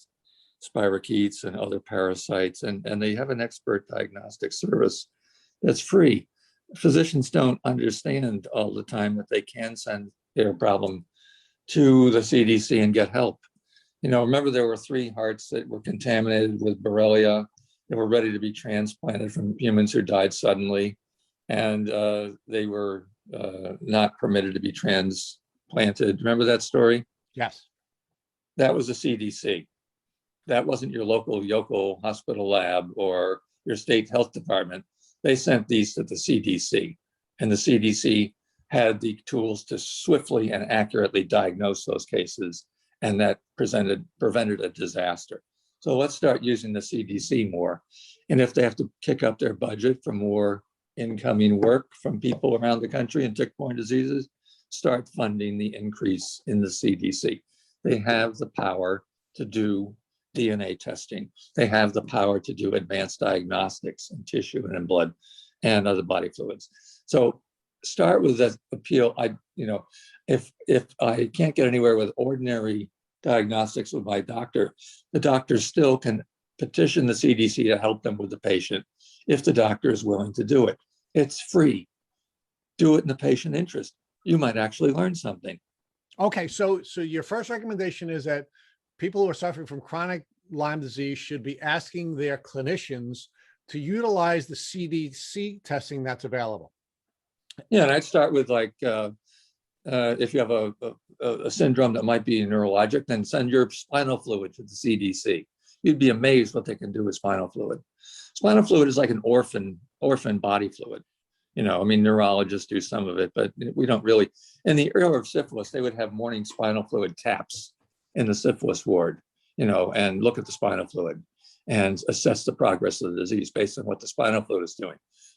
S3: spirochetes and other parasites, and they have an expert diagnostic service that's free. Physicians don't understand all the time that they can send their problem to the CDC and get help. Remember there were 3 hearts that were contaminated with Borrelia that were ready to be transplanted from humans who died suddenly, and they were not permitted to be transplanted. Remember that story?
S1: Yes.
S3: That was the CDC. That wasn't your local Yokel hospital lab or your state health department. They sent these to the CDC, and the CDC had the tools to swiftly and accurately diagnose those cases, and that prevented a disaster. So let's start using the CDC more. And if they have to kick up their budget for more incoming work from people around the country in tick-borne diseases, start funding the increase in the CDC. They have the power to do DNA testing. They have the power to do advanced diagnostics in tissue and in blood and other body fluids. So start with that appeal. If I can't get anywhere with ordinary diagnostics with my doctor, the doctor still can petition the CDC to help them with the patient if the doctor is willing to do it. It's free. Do it in the patient interest. You might actually learn something.
S1: Okay, so your first recommendation is that people who are suffering from chronic Lyme disease should be asking their clinicians to utilize the CDC testing that's available.
S3: Yeah, and I'd start with like, if you have a syndrome that might be neurologic, then send your spinal fluid to the CDC. You'd be amazed what they can do with spinal fluid. Spinal fluid is like an orphan body fluid. Neurologists do some of it, but we don't really. In the era of syphilis, they would have morning spinal fluid taps in the syphilis ward, and look at the spinal fluid and assess the progress of the disease based on what the spinal fluid is doing.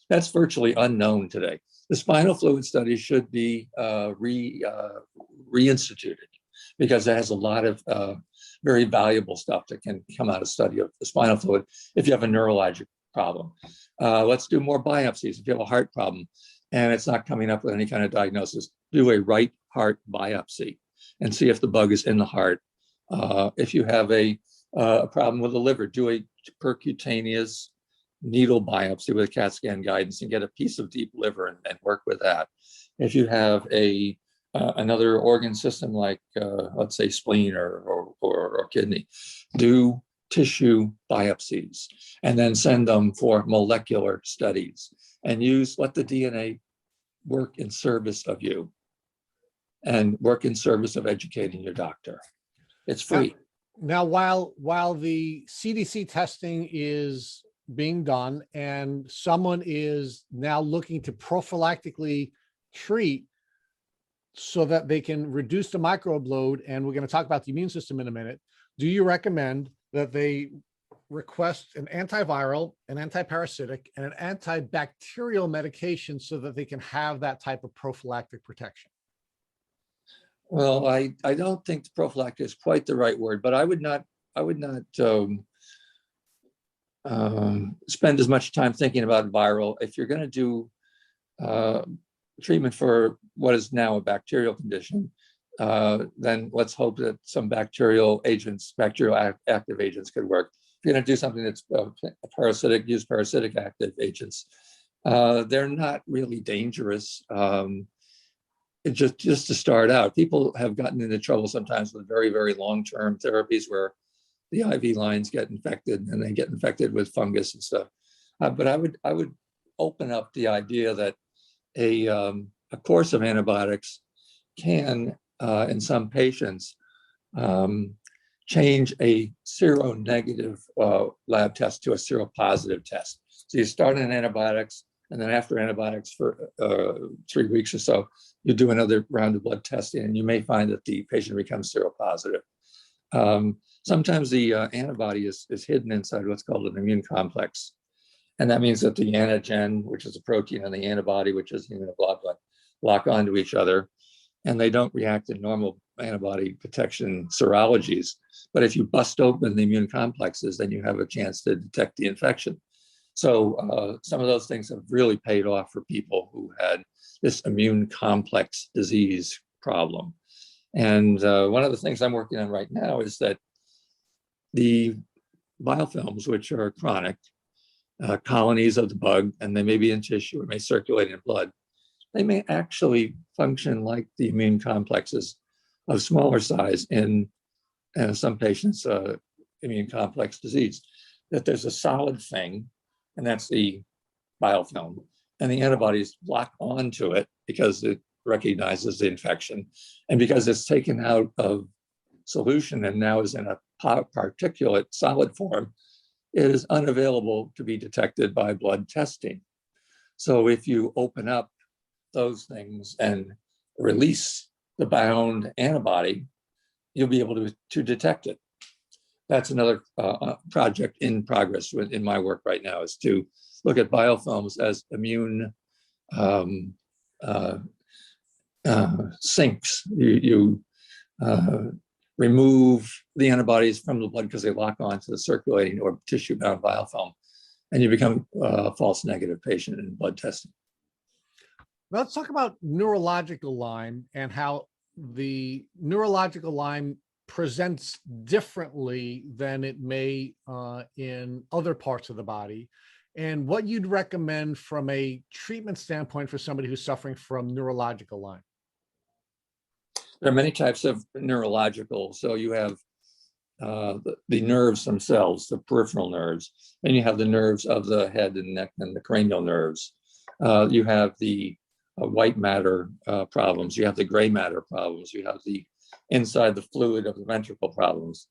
S3: That's virtually unknown today. The spinal fluid study should be reinstituted because it has a lot of very valuable stuff that can come out of study of the spinal fluid if you have a neurologic problem. Let's do more biopsies. If you have a heart problem and it's not coming up with any kind of diagnosis, do a right heart biopsy and see if the bug is in the heart. If you have a problem with the liver, do a percutaneous needle biopsy with CAT scan guidance and get a piece of deep liver and work with that. If you have another organ system like let's say spleen or kidney, do tissue biopsies and then send them for molecular studies and let the DNA work in service of you and work in service of educating your doctor. It's free.
S1: Now, while the CDC testing is being done and someone is now looking to prophylactically treat so that they can reduce the microbe load, and we're going to talk about the immune system in a minute, do you recommend that they request an antiviral, an antiparasitic, and an antibacterial medication so that they can have that type of prophylactic protection?
S3: Well, I don't think prophylactic is quite the right word, but I would not spend as much time thinking about viral. If you're going to do treatment for what is now a bacterial condition, then let's hope that some bacterial active agents could work. If you're going to do something that's parasitic, use parasitic active agents. They're not really dangerous. Just to start out, people have gotten into trouble sometimes with very, very long-term therapies where the IV lines get infected and they get infected with fungus and stuff. But I would open up the idea that a course of antibiotics can, in some patients, change a seronegative lab test to a seropositive test. So you start on antibiotics, and then after antibiotics for 3 weeks or so, you do another round of blood testing, and you may find that the patient becomes seropositive. Sometimes the antibody is hidden inside what's called an immune complex. And that means that the antigen, which is a protein, and the antibody, which is immunoglobulin, lock onto each other, and they don't react in normal antibody protection serologies. But if you bust open the immune complexes, then you have a chance to detect the infection. So some of those things have really paid off for people who had this immune complex disease problem. And one of the things I'm working on right now is that the biofilms, which are chronic colonies of the bug, and they may be in tissue or may circulate in blood, they may actually function like the immune complexes of smaller size in some patients' immune complex disease. That there's a solid thing, and that's the biofilm, and the antibodies lock onto it because it recognizes the infection, and because it's taken out of solution and now is in a particulate solid form, it is unavailable to be detected by blood testing. So if you open up those things and release the bound antibody, you'll be able to detect it. That's another project in progress in my work right now, is to look at biofilms as immune sinks. You remove the antibodies from the blood because they lock onto the circulating or tissue-bound biofilm, and you become a false negative patient in blood testing.
S1: Let's talk about neurological Lyme and how the neurological Lyme presents differently than it may in other parts of the body, and what you'd recommend from a treatment standpoint for somebody who's suffering from neurological Lyme.
S3: There are many types of neurological. So you have the nerves themselves, the peripheral nerves, and you have the nerves of the head and neck and the cranial nerves. You have the white matter problems. You have the gray matter problems. You have the inside the fluid of the ventricle problems.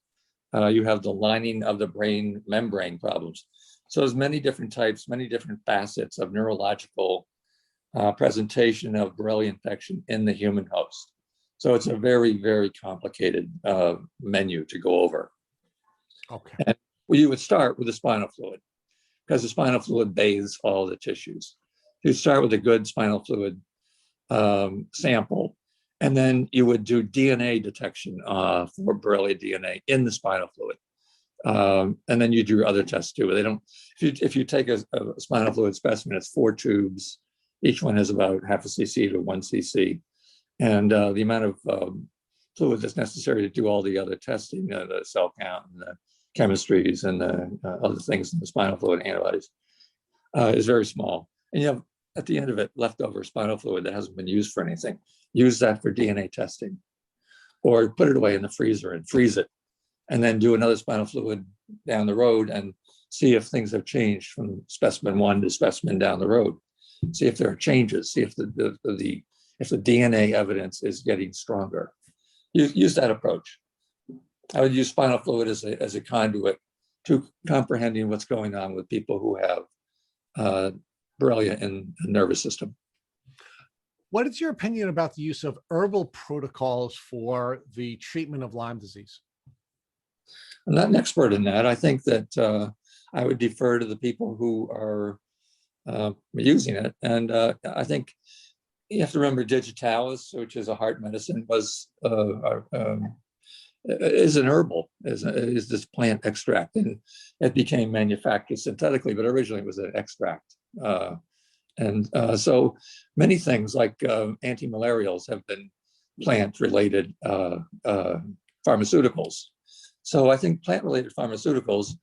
S3: You have the lining of the brain membrane problems. So there's many different types, many different facets of neurological presentation of Borrelia infection in the human host. So it's a very, very complicated menu to go over.
S1: Okay.
S3: And you would start with the spinal fluid, because the spinal fluid bathes all the tissues. You start with a good spinal fluid sample, and then you would do DNA detection for Borrelia DNA in the spinal fluid. And then you do other tests too. They don't, if you take a spinal fluid specimen, it's 4 tubes. Each one has about half a cc to 1 cc. And the amount of fluid that's necessary to do all the other testing, the cell count and the chemistries and the other things in the spinal fluid, antibodies, is very small. And you have, at the end of it, leftover spinal fluid that hasn't been used for anything. Use that for DNA testing, or put it away in the freezer and freeze it, and then do another spinal fluid down the road and see if things have changed from specimen 1 to specimen down the road. See if there are changes, see if the DNA evidence is getting stronger. Use that approach. I would use spinal fluid as a conduit to comprehending what's going on with people who have Borrelia in the nervous system.
S1: What is your opinion about the use of herbal protocols for the treatment of Lyme disease?
S3: I'm not an expert in that. I think that I would defer to the people who are using it. And I think you have to remember digitalis, which is a heart medicine, is an herbal, is this plant extract, and it became manufactured synthetically, but originally it was an extract. So many things like anti-malarials have been plant-related pharmaceuticals. So I think plant-related pharmaceuticals,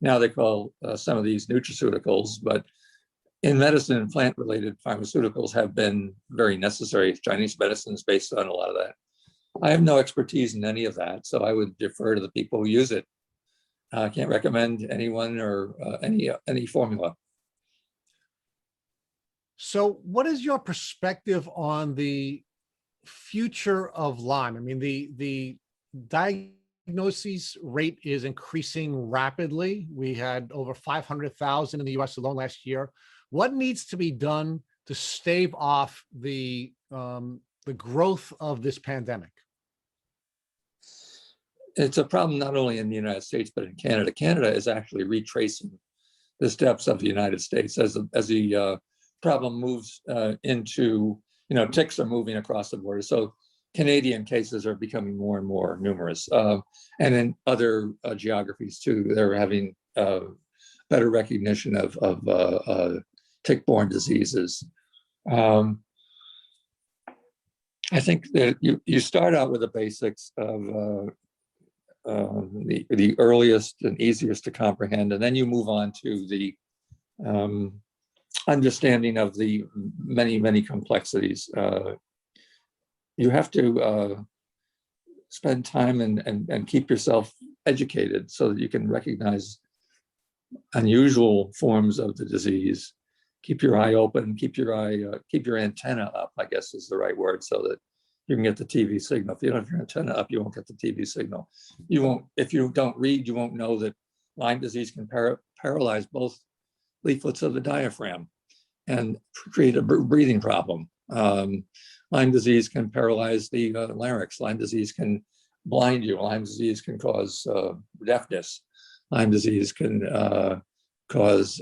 S3: now they call some of these nutraceuticals, but in medicine, plant-related pharmaceuticals have been very necessary. Chinese medicine is based on a lot of that. I have no expertise in any of that, so I would defer to the people who use it. I can't recommend anyone or any formula.
S1: So what is your perspective on the future of Lyme? I mean, the diagnosis rate is increasing rapidly. We had over 500,000 in the US alone last year. What needs to be done to stave off the growth of this pandemic?
S3: It's a problem not only in the United States, but in Canada. Canada is actually retracing the steps of the United States as the problem moves into, ticks are moving across the border. So Canadian cases are becoming more and more numerous. And in other geographies too, they're having better recognition of tick-borne diseases. I think that you start out with the basics of the earliest and easiest to comprehend, and then you move on to the understanding of the many, many complexities. You have to spend time and keep yourself educated so that you can recognize unusual forms of the disease. Keep your eye open, keep your antenna up, I guess is the right word, so that you can get the TV signal. If you don't have your antenna up, you won't get the TV signal. You won't, if you don't read, you won't know that Lyme disease can paralyze both leaflets of the diaphragm and create a breathing problem. Lyme disease can paralyze the larynx. Lyme disease can blind you. Lyme disease can cause deafness. Lyme disease can cause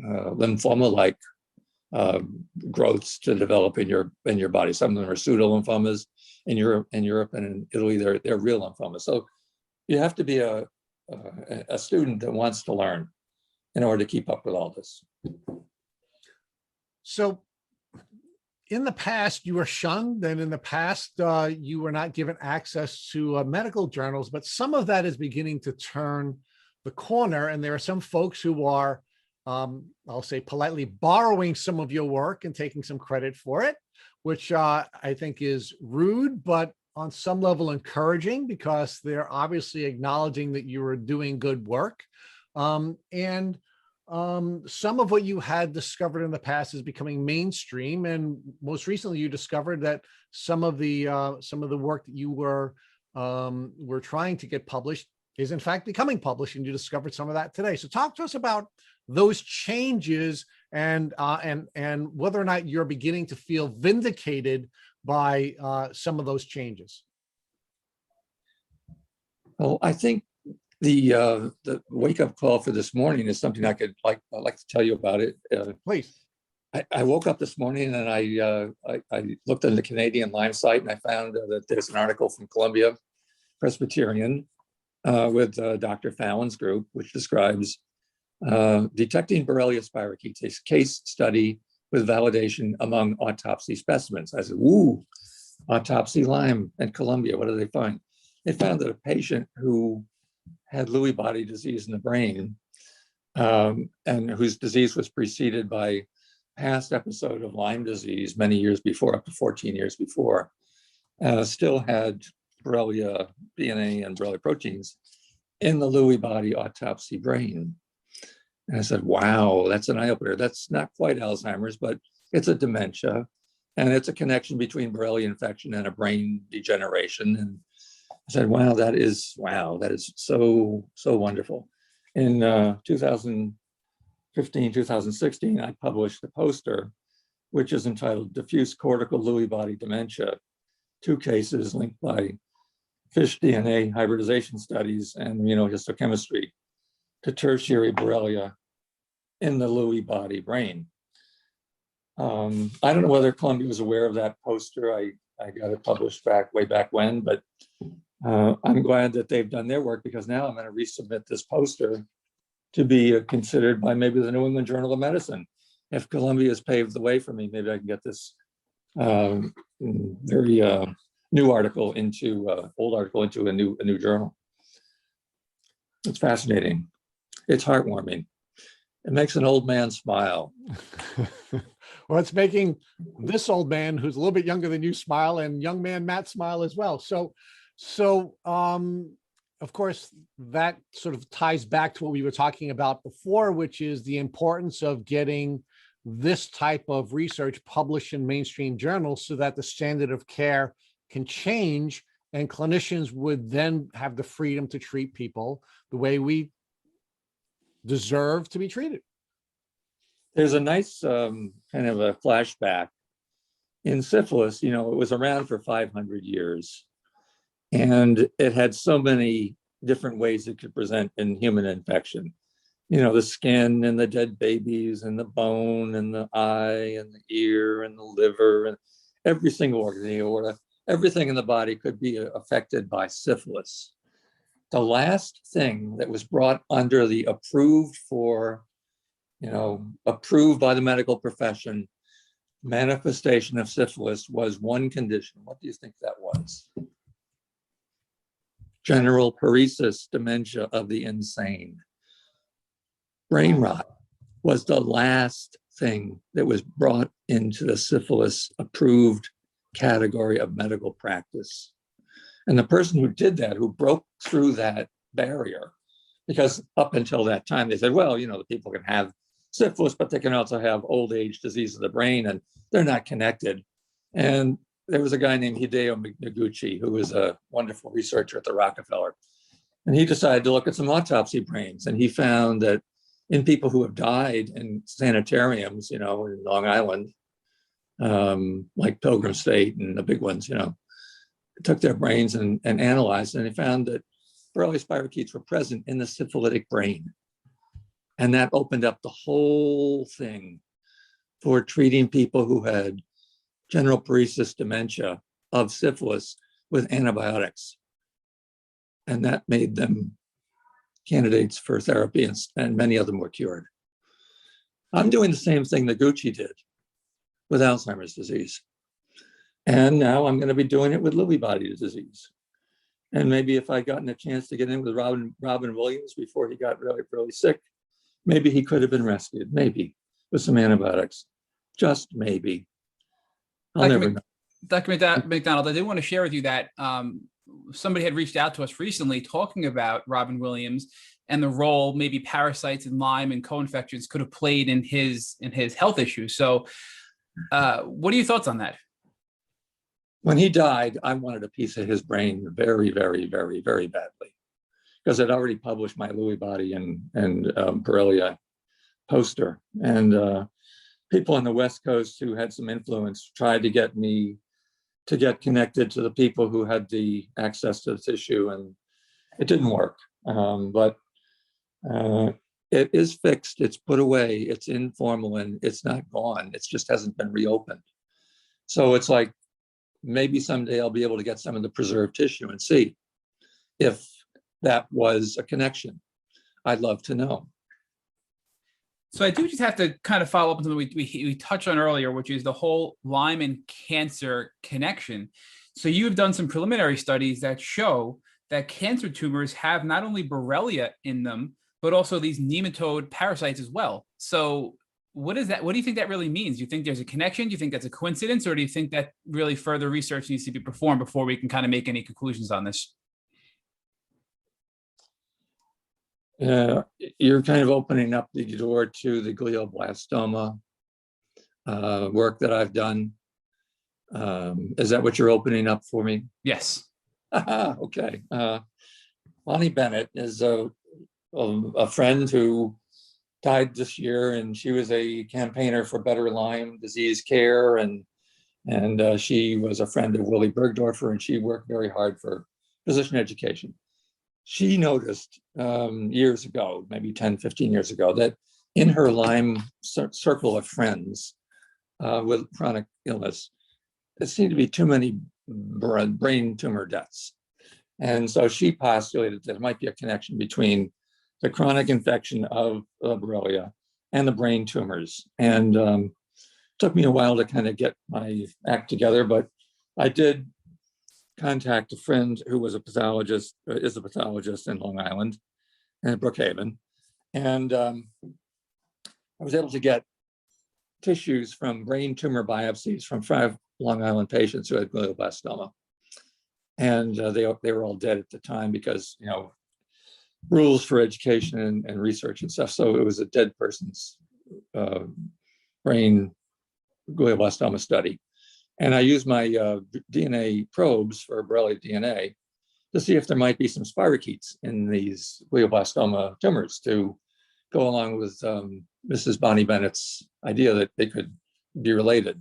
S3: lymphoma-like growths to develop in your body. Some of them are pseudo-lymphomas. In Europe and in Italy, they're real lymphomas. So you have to be a student that wants to learn in order to keep up with all this.
S1: So in the past, you were shunned, and in the past, you were not given access to medical journals, but some of that is beginning to turn the corner. And there are some folks who are, I'll say politely, borrowing some of your work and taking some credit for it, which I think is rude, but on some level encouraging, because they're obviously acknowledging that you are doing good work. Some of what you had discovered in the past is becoming mainstream, and most recently you discovered that some of the work that you were trying to get published is in fact becoming published, and you discovered some of that today. So talk to us about those changes and whether or not you're beginning to feel vindicated by some of those changes.
S3: Well, I think the wake-up call for this morning is something I'd like to tell you about it.
S1: Please.
S3: I woke up this morning and I looked at the Canadian Lyme site, and I found that there's an article from Columbia Presbyterian with Dr. Fallon's group, which describes detecting Borrelia spirochetes case study with validation among autopsy specimens. I said, "Ooh, autopsy Lyme at Columbia. What did they find?" They found that a patient who had Lewy body disease in the brain, and whose disease was preceded by past episode of Lyme disease many years before, up to 14 years before, still had Borrelia DNA and Borrelia proteins in the Lewy body autopsy brain. And I said, wow, that's an eye-opener. That's not quite Alzheimer's, but it's a dementia, and it's a connection between Borrelia infection and a brain degeneration. And I said, wow, that is so wonderful. In 2015, 2016, I published a poster, which is entitled Diffuse Cortical Lewy Body Dementia, 2 cases linked by fish DNA hybridization studies and immunohistochemistry to tertiary Borrelia in the Lewy body brain. I don't know whether Columbia was aware of that poster. I got it published way back when, but I'm glad that they've done their work, because now I'm going to resubmit this poster to be considered by maybe the New England Journal of Medicine. If Columbia has paved the way for me, maybe I can get this very new article old article into a new journal. It's fascinating. It's heartwarming. It makes an old man smile.
S1: Well, it's making this old man, who's a little bit younger than you, smile, and young man Matt smile as well. So of course, that sort of ties back to what we were talking about before, which is the importance of getting this type of research published in mainstream journals so that the standard of care can change, and clinicians would then have the freedom to treat people the way we deserve to be treated.
S3: There's a nice kind of a flashback in syphilis. It was around for 500 years, and it had so many different ways it could present in human infection. The skin and the dead babies and the bone and the eye and the ear and the liver and every single organ, the aorta, everything in the body could be affected by syphilis. The last thing that was brought under the approved by the medical profession manifestation of syphilis was one condition. What do you think that was? General paresis, dementia of the insane. Brain rot was the last thing that was brought into the syphilis approved category of medical practice. And the person who did that, who broke through that barrier, because up until that time they said, well, the people can have syphilis, but they can also have old age disease of the brain, and they're not connected. And there was a guy named Hideo Noguchi, who was a wonderful researcher at the Rockefeller. And he decided to look at some autopsy brains. And he found that in people who have died in sanitariums, in Long Island, like Pilgrim State and the big ones, took their brains and analyzed, and they found that Borrelia spirochetes were present in the syphilitic brain. And that opened up the whole thing for treating people who had general paresis dementia of syphilis with antibiotics. And that made them candidates for therapy, and many of them were cured. I'm doing the same thing that Gucci did with Alzheimer's disease. And now I'm going to be doing it with Lewy body disease. And maybe if I'd gotten a chance to get in with Robin Williams before he got really, really sick, maybe he could have been rescued, maybe with some antibiotics, just maybe. I'll never know.
S2: Dr. MacDonald, I did want to share with you that somebody had reached out to us recently talking about Robin Williams and the role maybe parasites and Lyme and co-infections could have played in his health issues. So what are your thoughts on that?
S3: When he died, I wanted a piece of his brain very, very, very, very badly, because I'd already published my Lewy body and Borrelia poster. And people on the West Coast who had some influence tried to get me to get connected to the people who had the access to the tissue, and it didn't work. But it is fixed, it's put away, it's in formalin, it's not gone, it just hasn't been reopened. So it's like, maybe someday I'll be able to get some of the preserved tissue and see if that was a connection. I'd love to know.
S2: So I do just have to kind of follow up on something we touched on earlier, which is the whole Lyme and cancer connection. So you've done some preliminary studies that show that cancer tumors have not only Borrelia in them, but also these nematode parasites as well. So what is that? What do you think that really means? Do you think there's a connection? Do you think that's a coincidence? Or do you think that really further research needs to be performed before we can kind of make any conclusions on this?
S3: You're kind of opening up the door to the glioblastoma work that I've done. Is that what you're opening up for me?
S2: Yes.
S3: Okay. Bonnie Bennett is a friend who died this year, and she was a campaigner for better Lyme disease care, and she was a friend of Willy Bergdorfer, and she worked very hard for physician education. She noticed years ago, maybe 10, 15 years ago, that in her Lyme circle of friends with chronic illness, there seemed to be too many brain tumor deaths. And so she postulated that there might be a connection between the chronic infection of Borrelia and the brain tumors. And it took me a while to kind of get my act together, but I did contact a friend who was a pathologist, is a pathologist in Long Island and Brookhaven. And I was able to get tissues from brain tumor biopsies from 5 Long Island patients who had glioblastoma. And they were all dead at the time because, rules for education and research and stuff. So it was a dead person's brain glioblastoma study. And I used my DNA probes for Borrelia DNA to see if there might be some spirochetes in these glioblastoma tumors to go along with Mrs. Bonnie Bennett's idea that they could be related.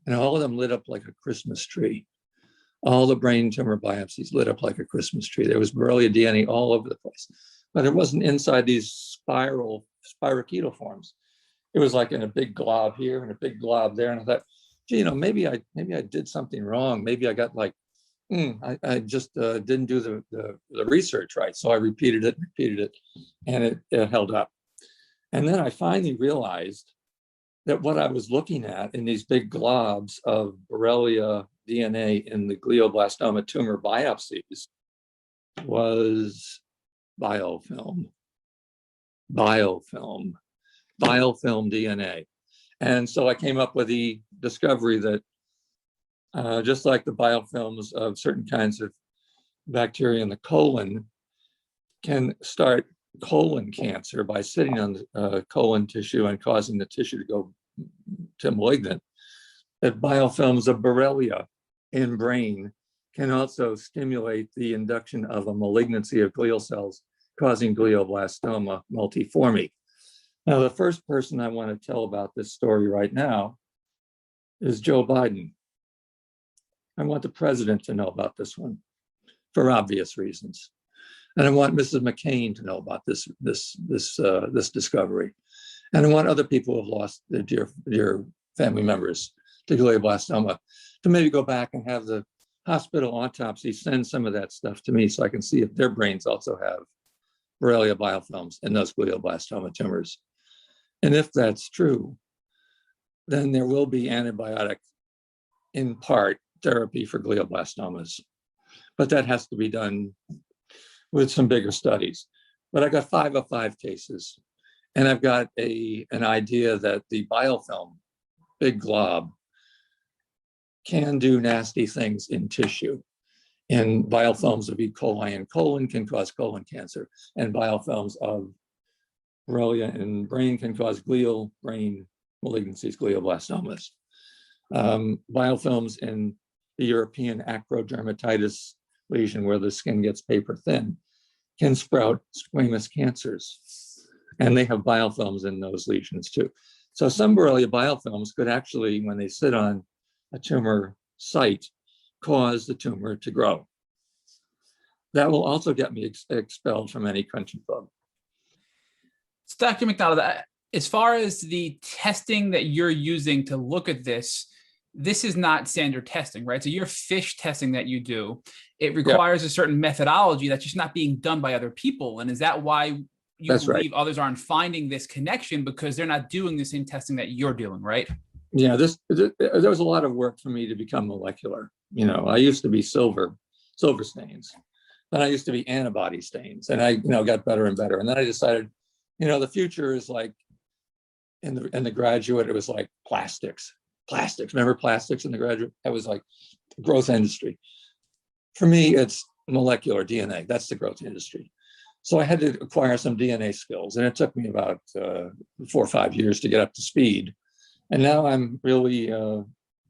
S3: And all of them lit up like a Christmas tree. All the brain tumor biopsies lit up like a Christmas tree. There was Borrelia DNA all over the place, but it wasn't inside these spirochetal forms. It was like in a big glob here and a big glob there. And I thought, gee, maybe I did something wrong. Maybe I got like, I just didn't do the research right. So I repeated it, and it held up. And then I finally realized that what I was looking at in these big globs of Borrelia DNA in the glioblastoma tumor biopsies was biofilm DNA. And so I came up with the discovery that just like the biofilms of certain kinds of bacteria in the colon can start colon cancer by sitting on the colon tissue and causing the tissue to go to malignant, that biofilms of Borrelia in brain can also stimulate the induction of a malignancy of glial cells, causing glioblastoma multiforme. Now, the first person I want to tell about this story right now is Joe Biden. I want the president to know about this one for obvious reasons. And I want Mrs. McCain to know about this discovery. And I want other people who have lost their dear family members to glioblastoma to maybe go back and have the hospital autopsy send some of that stuff to me so I can see if their brains also have Borrelia biofilms in those glioblastoma tumors. And if that's true, then there will be antibiotic, in part, therapy for glioblastomas. But that has to be done with some bigger studies. But I got 5 of 5 cases. And I've got an idea that the biofilm, big glob, can do nasty things in tissue. And biofilms of E. coli and colon can cause colon cancer. And biofilms of Borrelia in brain can cause glial brain malignancies, glioblastomas. Biofilms in the European acrodermatitis lesion, where the skin gets paper thin, can sprout squamous cancers. And they have biofilms in those lesions too. So some Borrelia biofilms could actually, when they sit on a tumor site, cause the tumor to grow. That will also get me expelled from any country club.
S2: So Dr. MacDonald, as far as the testing that you're using to look at this is not standard testing, right? So your fish testing that you do, it requires a certain methodology that's just not being done by other people. And is that why you believe others aren't finding this connection, because they're not doing the same testing that you're doing, right?
S3: Yeah, there was a lot of work for me to become molecular. You know, I used to be silver stains, then I used to be antibody stains, and I, got better and better. And then I decided, the future is like in the graduate, it was like plastics. Remember plastics in the graduate? That was like growth industry. For me, it's molecular DNA. That's the growth industry. So I had to acquire some DNA skills, and it took me about 4 or 5 years to get up to speed. And now I'm really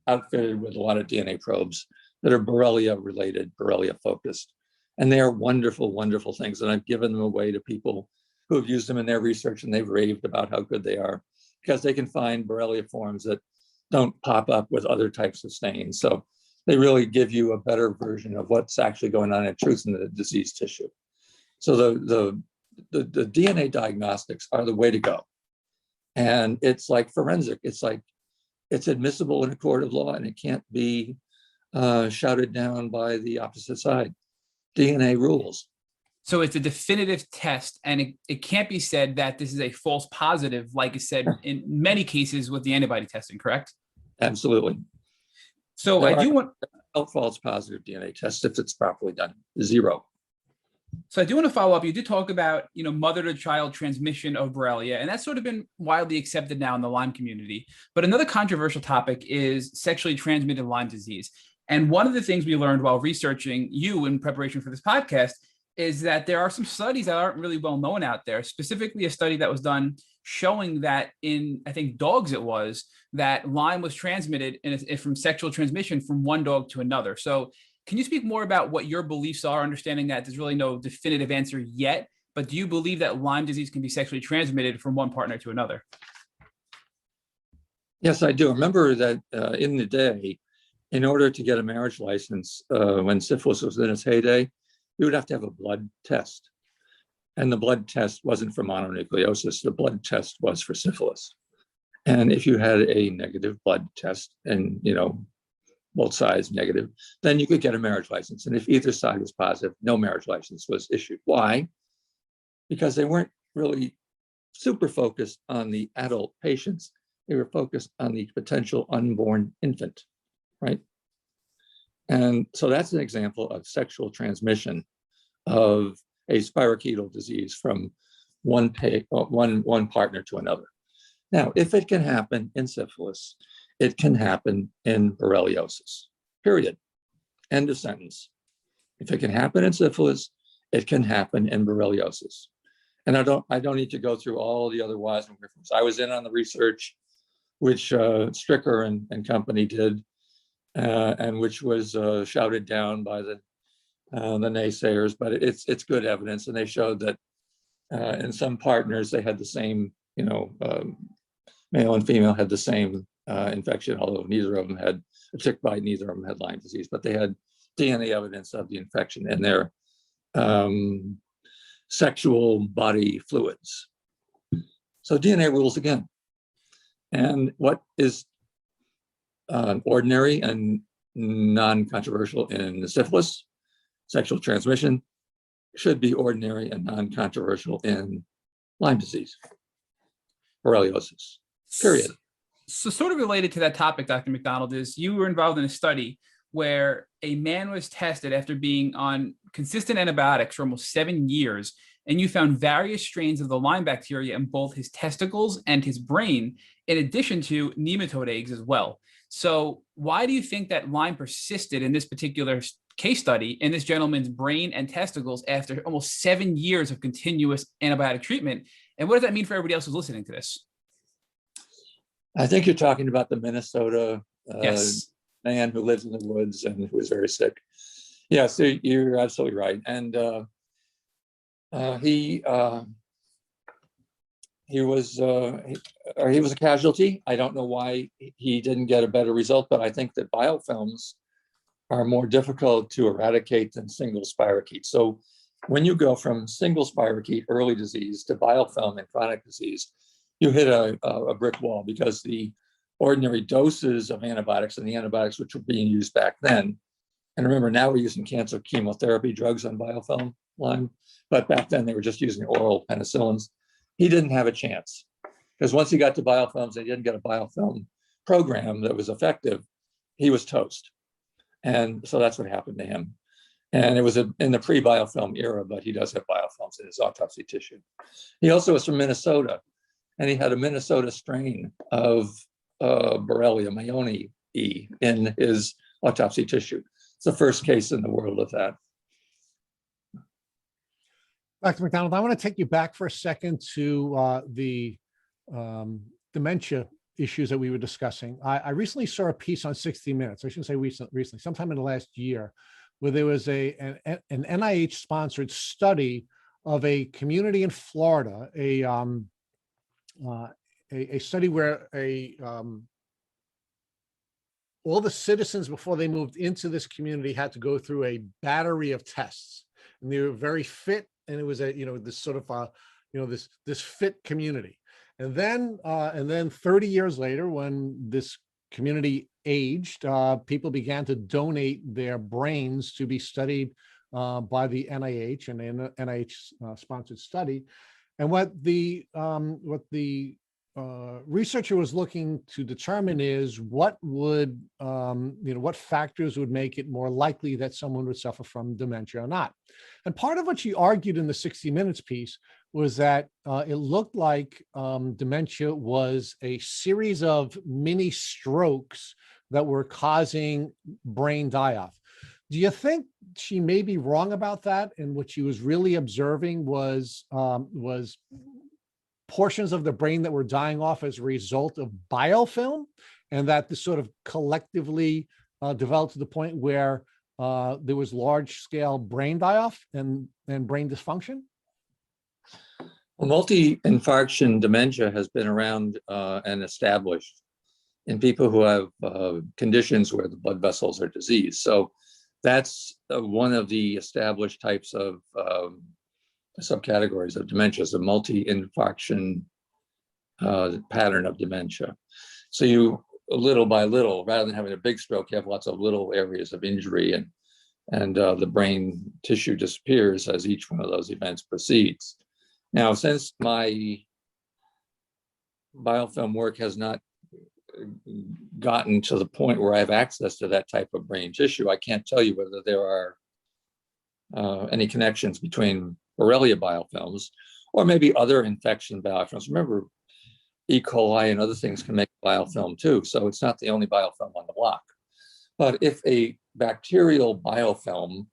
S3: outfitted with a lot of DNA probes that are Borrelia related, Borrelia focused. And they are wonderful, wonderful things. And I've given them away to people who have used them in their research, and they've raved about how good they are, because they can find Borrelia forms that don't pop up with other types of stains. So they really give you a better version of what's actually going on in truth in the diseased tissue. So the DNA diagnostics are the way to go. And it's like forensic. It's like, it's admissible in a court of law, and it can't be shouted down by the opposite side. DNA rules.
S2: So it's a definitive test, and it can't be said that this is a false positive, like I said, in many cases with the antibody testing, correct?
S3: Absolutely.
S2: So I do want
S3: false positive DNA tests if it's properly done. 0.
S2: So I do want to follow up. You did talk about, mother to child transmission of Borrelia, and that's sort of been widely accepted now in the Lyme community. But another controversial topic is sexually transmitted Lyme disease. And one of the things we learned while researching you in preparation for this podcast is that there are some studies that aren't really well known out there, specifically a study that was done showing that in, I think, dogs it was, that Lyme was transmitted from sexual transmission from one dog to another. So can you speak more about what your beliefs are, understanding that there's really no definitive answer yet, but do you believe that Lyme disease can be sexually transmitted from one partner to another?
S3: Yes, I do. Remember that in the day, in order to get a marriage license, when syphilis was in its heyday, you would have to have a blood test. And the blood test wasn't for mononucleosis. The blood test was for syphilis. And if you had a negative blood test and, both sides negative, then you could get a marriage license. And if either side was positive, no marriage license was issued. Why? Because they weren't really super focused on the adult patients. They were focused on the potential unborn infant, right? And so that's an example of sexual transmission of a spirochetal disease from one partner to another. Now, if it can happen in syphilis, it can happen in borreliosis, period. End of sentence. If it can happen in syphilis, it can happen in borreliosis. And I don't need to go through all the other whys and wherefores. I was in on the research which Stricker and company did, and which was shouted down by the naysayers, but it's good evidence. And they showed that in some partners, they had the same, male and female had the same infection, although neither of them had a tick bite, neither of them had Lyme disease, but they had DNA evidence of the infection in their sexual body fluids. So DNA rules again. And what is ordinary and non-controversial in syphilis, sexual transmission, should be ordinary and non-controversial in Lyme disease, borreliosis, period.
S2: So sort of related to that topic, Dr. MacDonald, is you were involved in a study where a man was tested after being on consistent antibiotics for almost 7 years, and you found various strains of the Lyme bacteria in both his testicles and his brain, in addition to nematode eggs as well. So why do you think that Lyme persisted in this particular case study in this gentleman's brain and testicles after almost 7 years of continuous antibiotic treatment? And what does that mean for everybody else who's listening to this?
S3: I think you're talking about the Minnesota
S2: Yes.
S3: man who lives in the woods and who was very sick. Yeah, so you're absolutely right. And he was a casualty. I don't know why he didn't get a better result, but I think that biofilms are more difficult to eradicate than single spirochete. So when you go from single spirochete early disease to biofilm in chronic disease, you hit a brick wall, because the ordinary doses of antibiotics and the antibiotics which were being used back then, and remember now we're using cancer chemotherapy drugs on biofilm Lyme, but back then they were just using oral penicillins. He didn't have a chance, because once he got to biofilms and he didn't get a biofilm program that was effective, he was toast. And so that's what happened to him. And it was in the pre-biofilm era, but he does have biofilms in his autopsy tissue. He also was from Minnesota, and he had a Minnesota strain of Borrelia mayonnae in his autopsy tissue. It's the first case in the world of that.
S1: Dr. MacDonald, I want to take you back for a second to the dementia issues that we were discussing. I recently saw a piece on 60 Minutes. I shouldn't say recently, sometime in the last year, where there was an NIH-sponsored study of a community in Florida, a study where all the citizens before they moved into this community had to go through a battery of tests, and they were very fit, and it was this sort of this fit community. And then 30 years later, when this community aged, people began to donate their brains to be studied by the NIH and an NIH sponsored study. And what the researcher was looking to determine is what factors would make it more likely that someone would suffer from dementia or not. And part of what she argued in the 60 Minutes piece was that it looked like dementia was a series of mini strokes that were causing brain die-off. Do you think she may be wrong about that? And what she was really observing was portions of the brain that were dying off as a result of biofilm, and that this sort of collectively developed to the point where there was large-scale brain die-off and brain dysfunction?
S3: Well, multi-infarction dementia has been around and established in people who have conditions where the blood vessels are diseased. So that's one of the established types of subcategories of dementia, is a multi-infarction pattern of dementia. So you, little by little, rather than having a big stroke, you have lots of little areas of injury, and the brain tissue disappears as each one of those events proceeds. Now, since my biofilm work has not gotten to the point where I have access to that type of brain tissue, I can't tell you whether there are any connections between Borrelia biofilms or maybe other infection biofilms. Remember, E. coli and other things can make biofilm too, so it's not the only biofilm on the block. But if a bacterial biofilm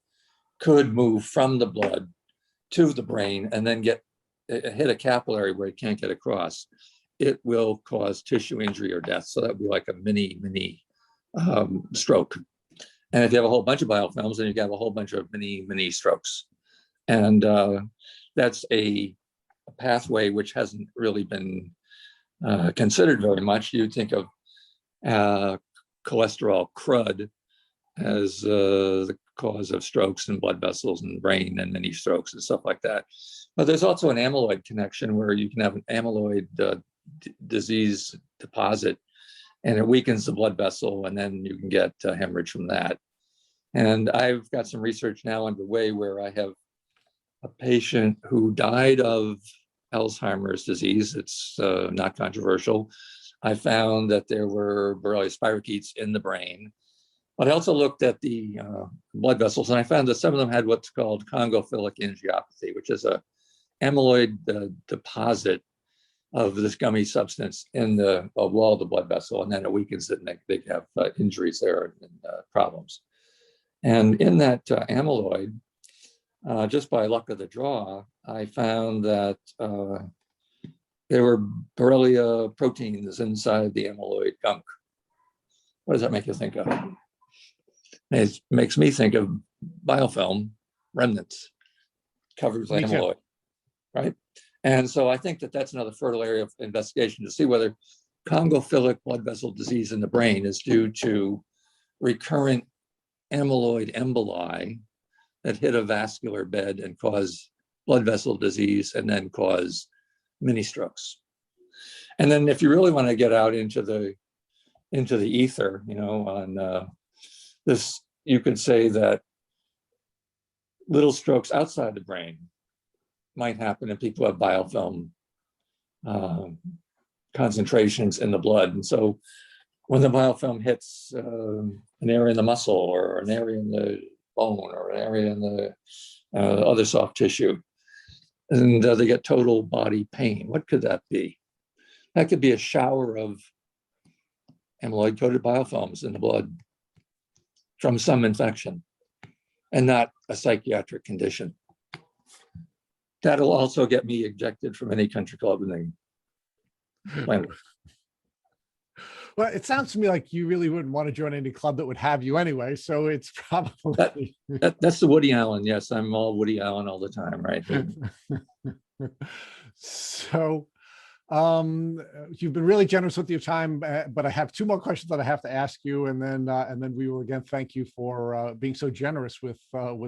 S3: could move from the blood to the brain and then hit a capillary where it can't get across, it will cause tissue injury or death. So that would be like a mini stroke. And if you have a whole bunch of biofilms, then you have a whole bunch of mini strokes. And that's a pathway which hasn't really been considered very much. You'd think of cholesterol crud as the cause of strokes and blood vessels and brain and many strokes and stuff like that. But there's also an amyloid connection where you can have an amyloid disease deposit, and it weakens the blood vessel, and then you can get hemorrhage from that. And I've got some research now underway where I have a patient who died of Alzheimer's disease. It's not controversial. I found that there were Borrelia spirochetes in the brain, but I also looked at the blood vessels, and I found that some of them had what's called congophilic angiopathy, which is a amyloid deposit of this gummy substance in the wall of the blood vessel, and then it weakens it, and they have injuries there and problems. And in that amyloid, just by luck of the draw, I found that there were Borrelia proteins inside the amyloid gunk. What does that make you think of? It makes me think of biofilm remnants covered with amyloid, right? And so I think that that's another fertile area of investigation to see whether congophilic blood vessel disease in the brain is due to recurrent amyloid emboli that hit a vascular bed and cause blood vessel disease and then cause mini strokes. And then if you really want to get out into the ether, on this, you could say that little strokes outside the brain might happen in people who have biofilm concentrations in the blood. And so when the biofilm hits an area in the muscle or an area in the bone or an area in the other soft tissue, and they get total body pain. What could that be? That could be a shower of amyloid-coated biofilms in the blood from some infection and not a psychiatric condition. That'll also get me ejected from any country club in the planet.
S1: Well, it sounds to me like you really wouldn't want to join any club that would have you anyway. So it's probably
S3: that's the Woody Allen. Yes, I'm all Woody Allen all the time, right?
S1: So you've been really generous with your time, but I have two more questions that I have to ask you, and then we will again thank you for being so generous with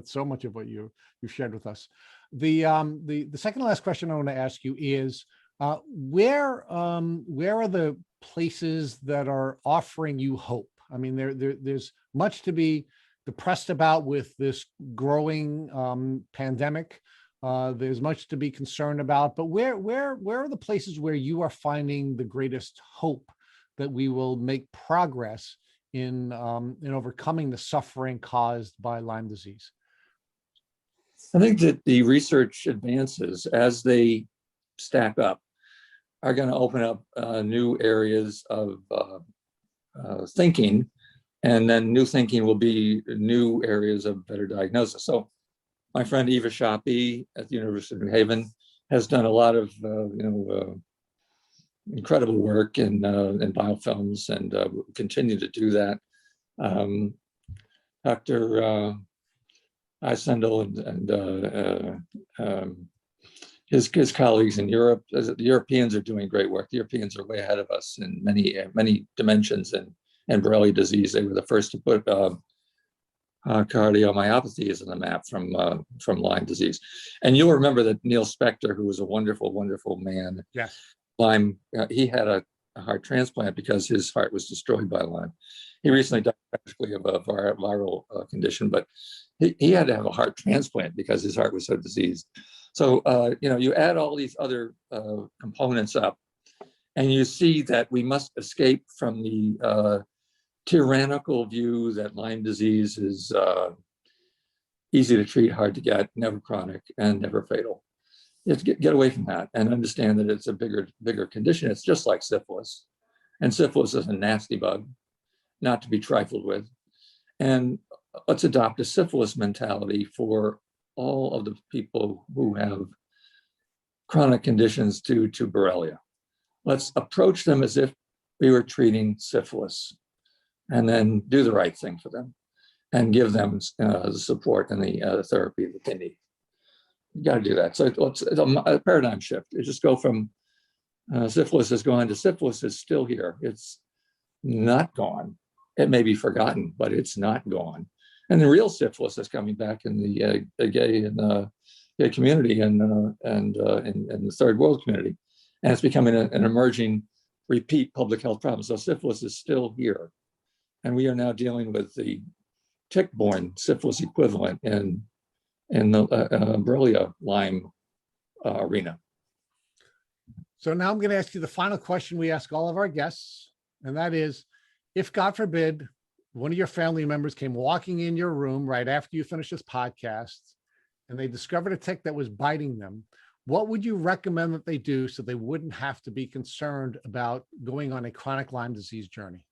S1: so much of what you've shared with us. The second to last question I want to ask you is where are the places that are offering you hope? I mean, there's much to be depressed about with this growing pandemic. There's much to be concerned about, but where are the places where you are finding the greatest hope that we will make progress in overcoming the suffering caused by Lyme disease?
S3: I think that the research advances as they stack up are going to open up new areas of thinking, and then new thinking will be new areas of better diagnosis. So my friend Eva Shapi at the University of New Haven has done a lot of incredible work in biofilms, and will continue to do that. Dr. Eisendel and his colleagues in Europe, the Europeans are doing great work. The Europeans are way ahead of us in many dimensions and Borrelia disease. They were the first to put cardiomyopathies on the map from Lyme disease. And you'll remember that Neil Spector, who was a wonderful, wonderful man,
S1: yes,
S3: Lyme, he had a heart transplant because his heart was destroyed by Lyme. He recently died tragically of a viral condition, but he had to have a heart transplant because his heart was so diseased. So, you add all these other components up, and you see that we must escape from the tyrannical view that Lyme disease is easy to treat, hard to get, never chronic, and never fatal. You have to get away from that and understand that it's a bigger condition. It's just like syphilis. And syphilis is a nasty bug, not to be trifled with. And let's adopt a syphilis mentality for all of the people who have chronic conditions due to Borrelia. Let's approach them as if we were treating syphilis, and then do the right thing for them and give them the support and the therapy that they need. You got to do that. So it's a paradigm shift. You just go from Syphilis is gone. The syphilis is still here. It's not gone. It may be forgotten, but it's not gone. And the real syphilis is coming back in the gay and gay community and in the third world community, and it's becoming an emerging repeat public health problem. So syphilis is still here, and we are now dealing with the tick-borne syphilis equivalent in the Borrelia Lyme arena.
S1: So now I'm going to ask you the final question we ask all of our guests, and that is, if God forbid, one of your family members came walking in your room right after you finished this podcast and they discovered a tick that was biting them, what would you recommend that they do so they wouldn't have to be concerned about going on a chronic Lyme disease journey?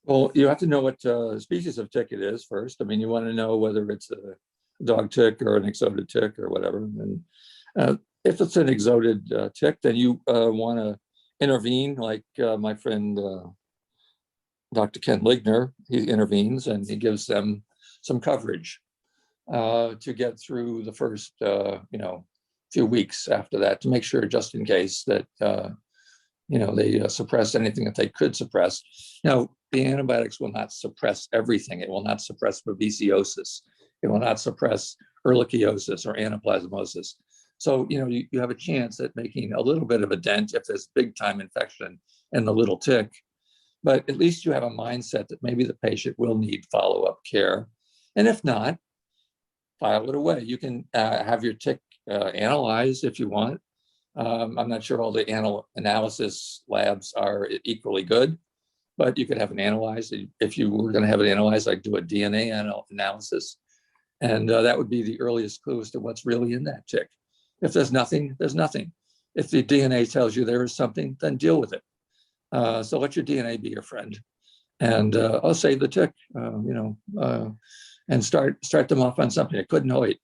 S3: Well, you have to know what species of tick it is first. I mean, you want to know whether it's a dog tick or an exotic tick or whatever. And if it's an exotic tick, then you want to intervene, like my friend Dr. Ken Ligner. He intervenes and he gives them some coverage to get through the first few weeks after that, to make sure, just in case, that they suppress anything that they could suppress. Now, the antibiotics will not suppress everything. It will not suppress babesiosis. It will not suppress ehrlichiosis or anaplasmosis. So, you have a chance at making a little bit of a dent if there's big time infection in the little tick, but at least you have a mindset that maybe the patient will need follow-up care. And if not, file it away. You can have your tick analyzed if you want. I'm not sure all the analysis labs are equally good, but you could have it analyzed. If you were going to have it analyzed, I'd do a DNA analysis. And that would be the earliest clue as to what's really in that tick. If there's nothing, there's nothing. If the DNA tells you there is something, then deal with it. So let your DNA be your friend, and I'll save the tick, and start them off on something. It couldn't hurt.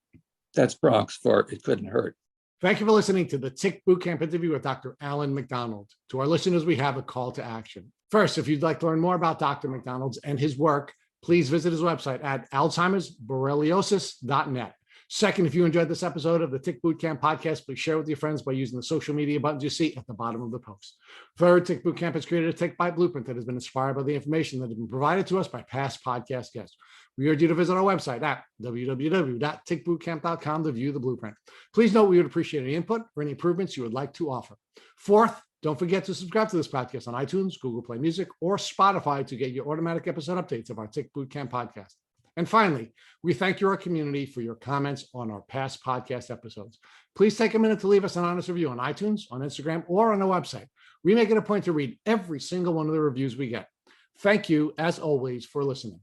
S3: That's Bronx for it couldn't hurt.
S1: Thank you for listening to the Tick Bootcamp interview with Dr. Alan MacDonald. To our listeners, we have a call to action. First, if you'd like to learn more about Dr. MacDonald and his work, please visit his website at alzheimersborreliosis.net. Second, if you enjoyed this episode of the Tick Bootcamp podcast, please share with your friends by using the social media buttons you see at the bottom of the post. Third, Tick Bootcamp has created a Tick Bite blueprint that has been inspired by the information that has been provided to us by past podcast guests. We urge you to visit our website at www.tickbootcamp.com to view the blueprint. Please note we would appreciate any input or any improvements you would like to offer. Fourth, don't forget to subscribe to this podcast on iTunes, Google Play Music, or Spotify to get your automatic episode updates of our Tick Bootcamp podcast. And finally, we thank your community for your comments on our past podcast episodes. Please take a minute to leave us an honest review on iTunes, on Instagram, or on our website. We make it a point to read every single one of the reviews we get. Thank you, as always, for listening.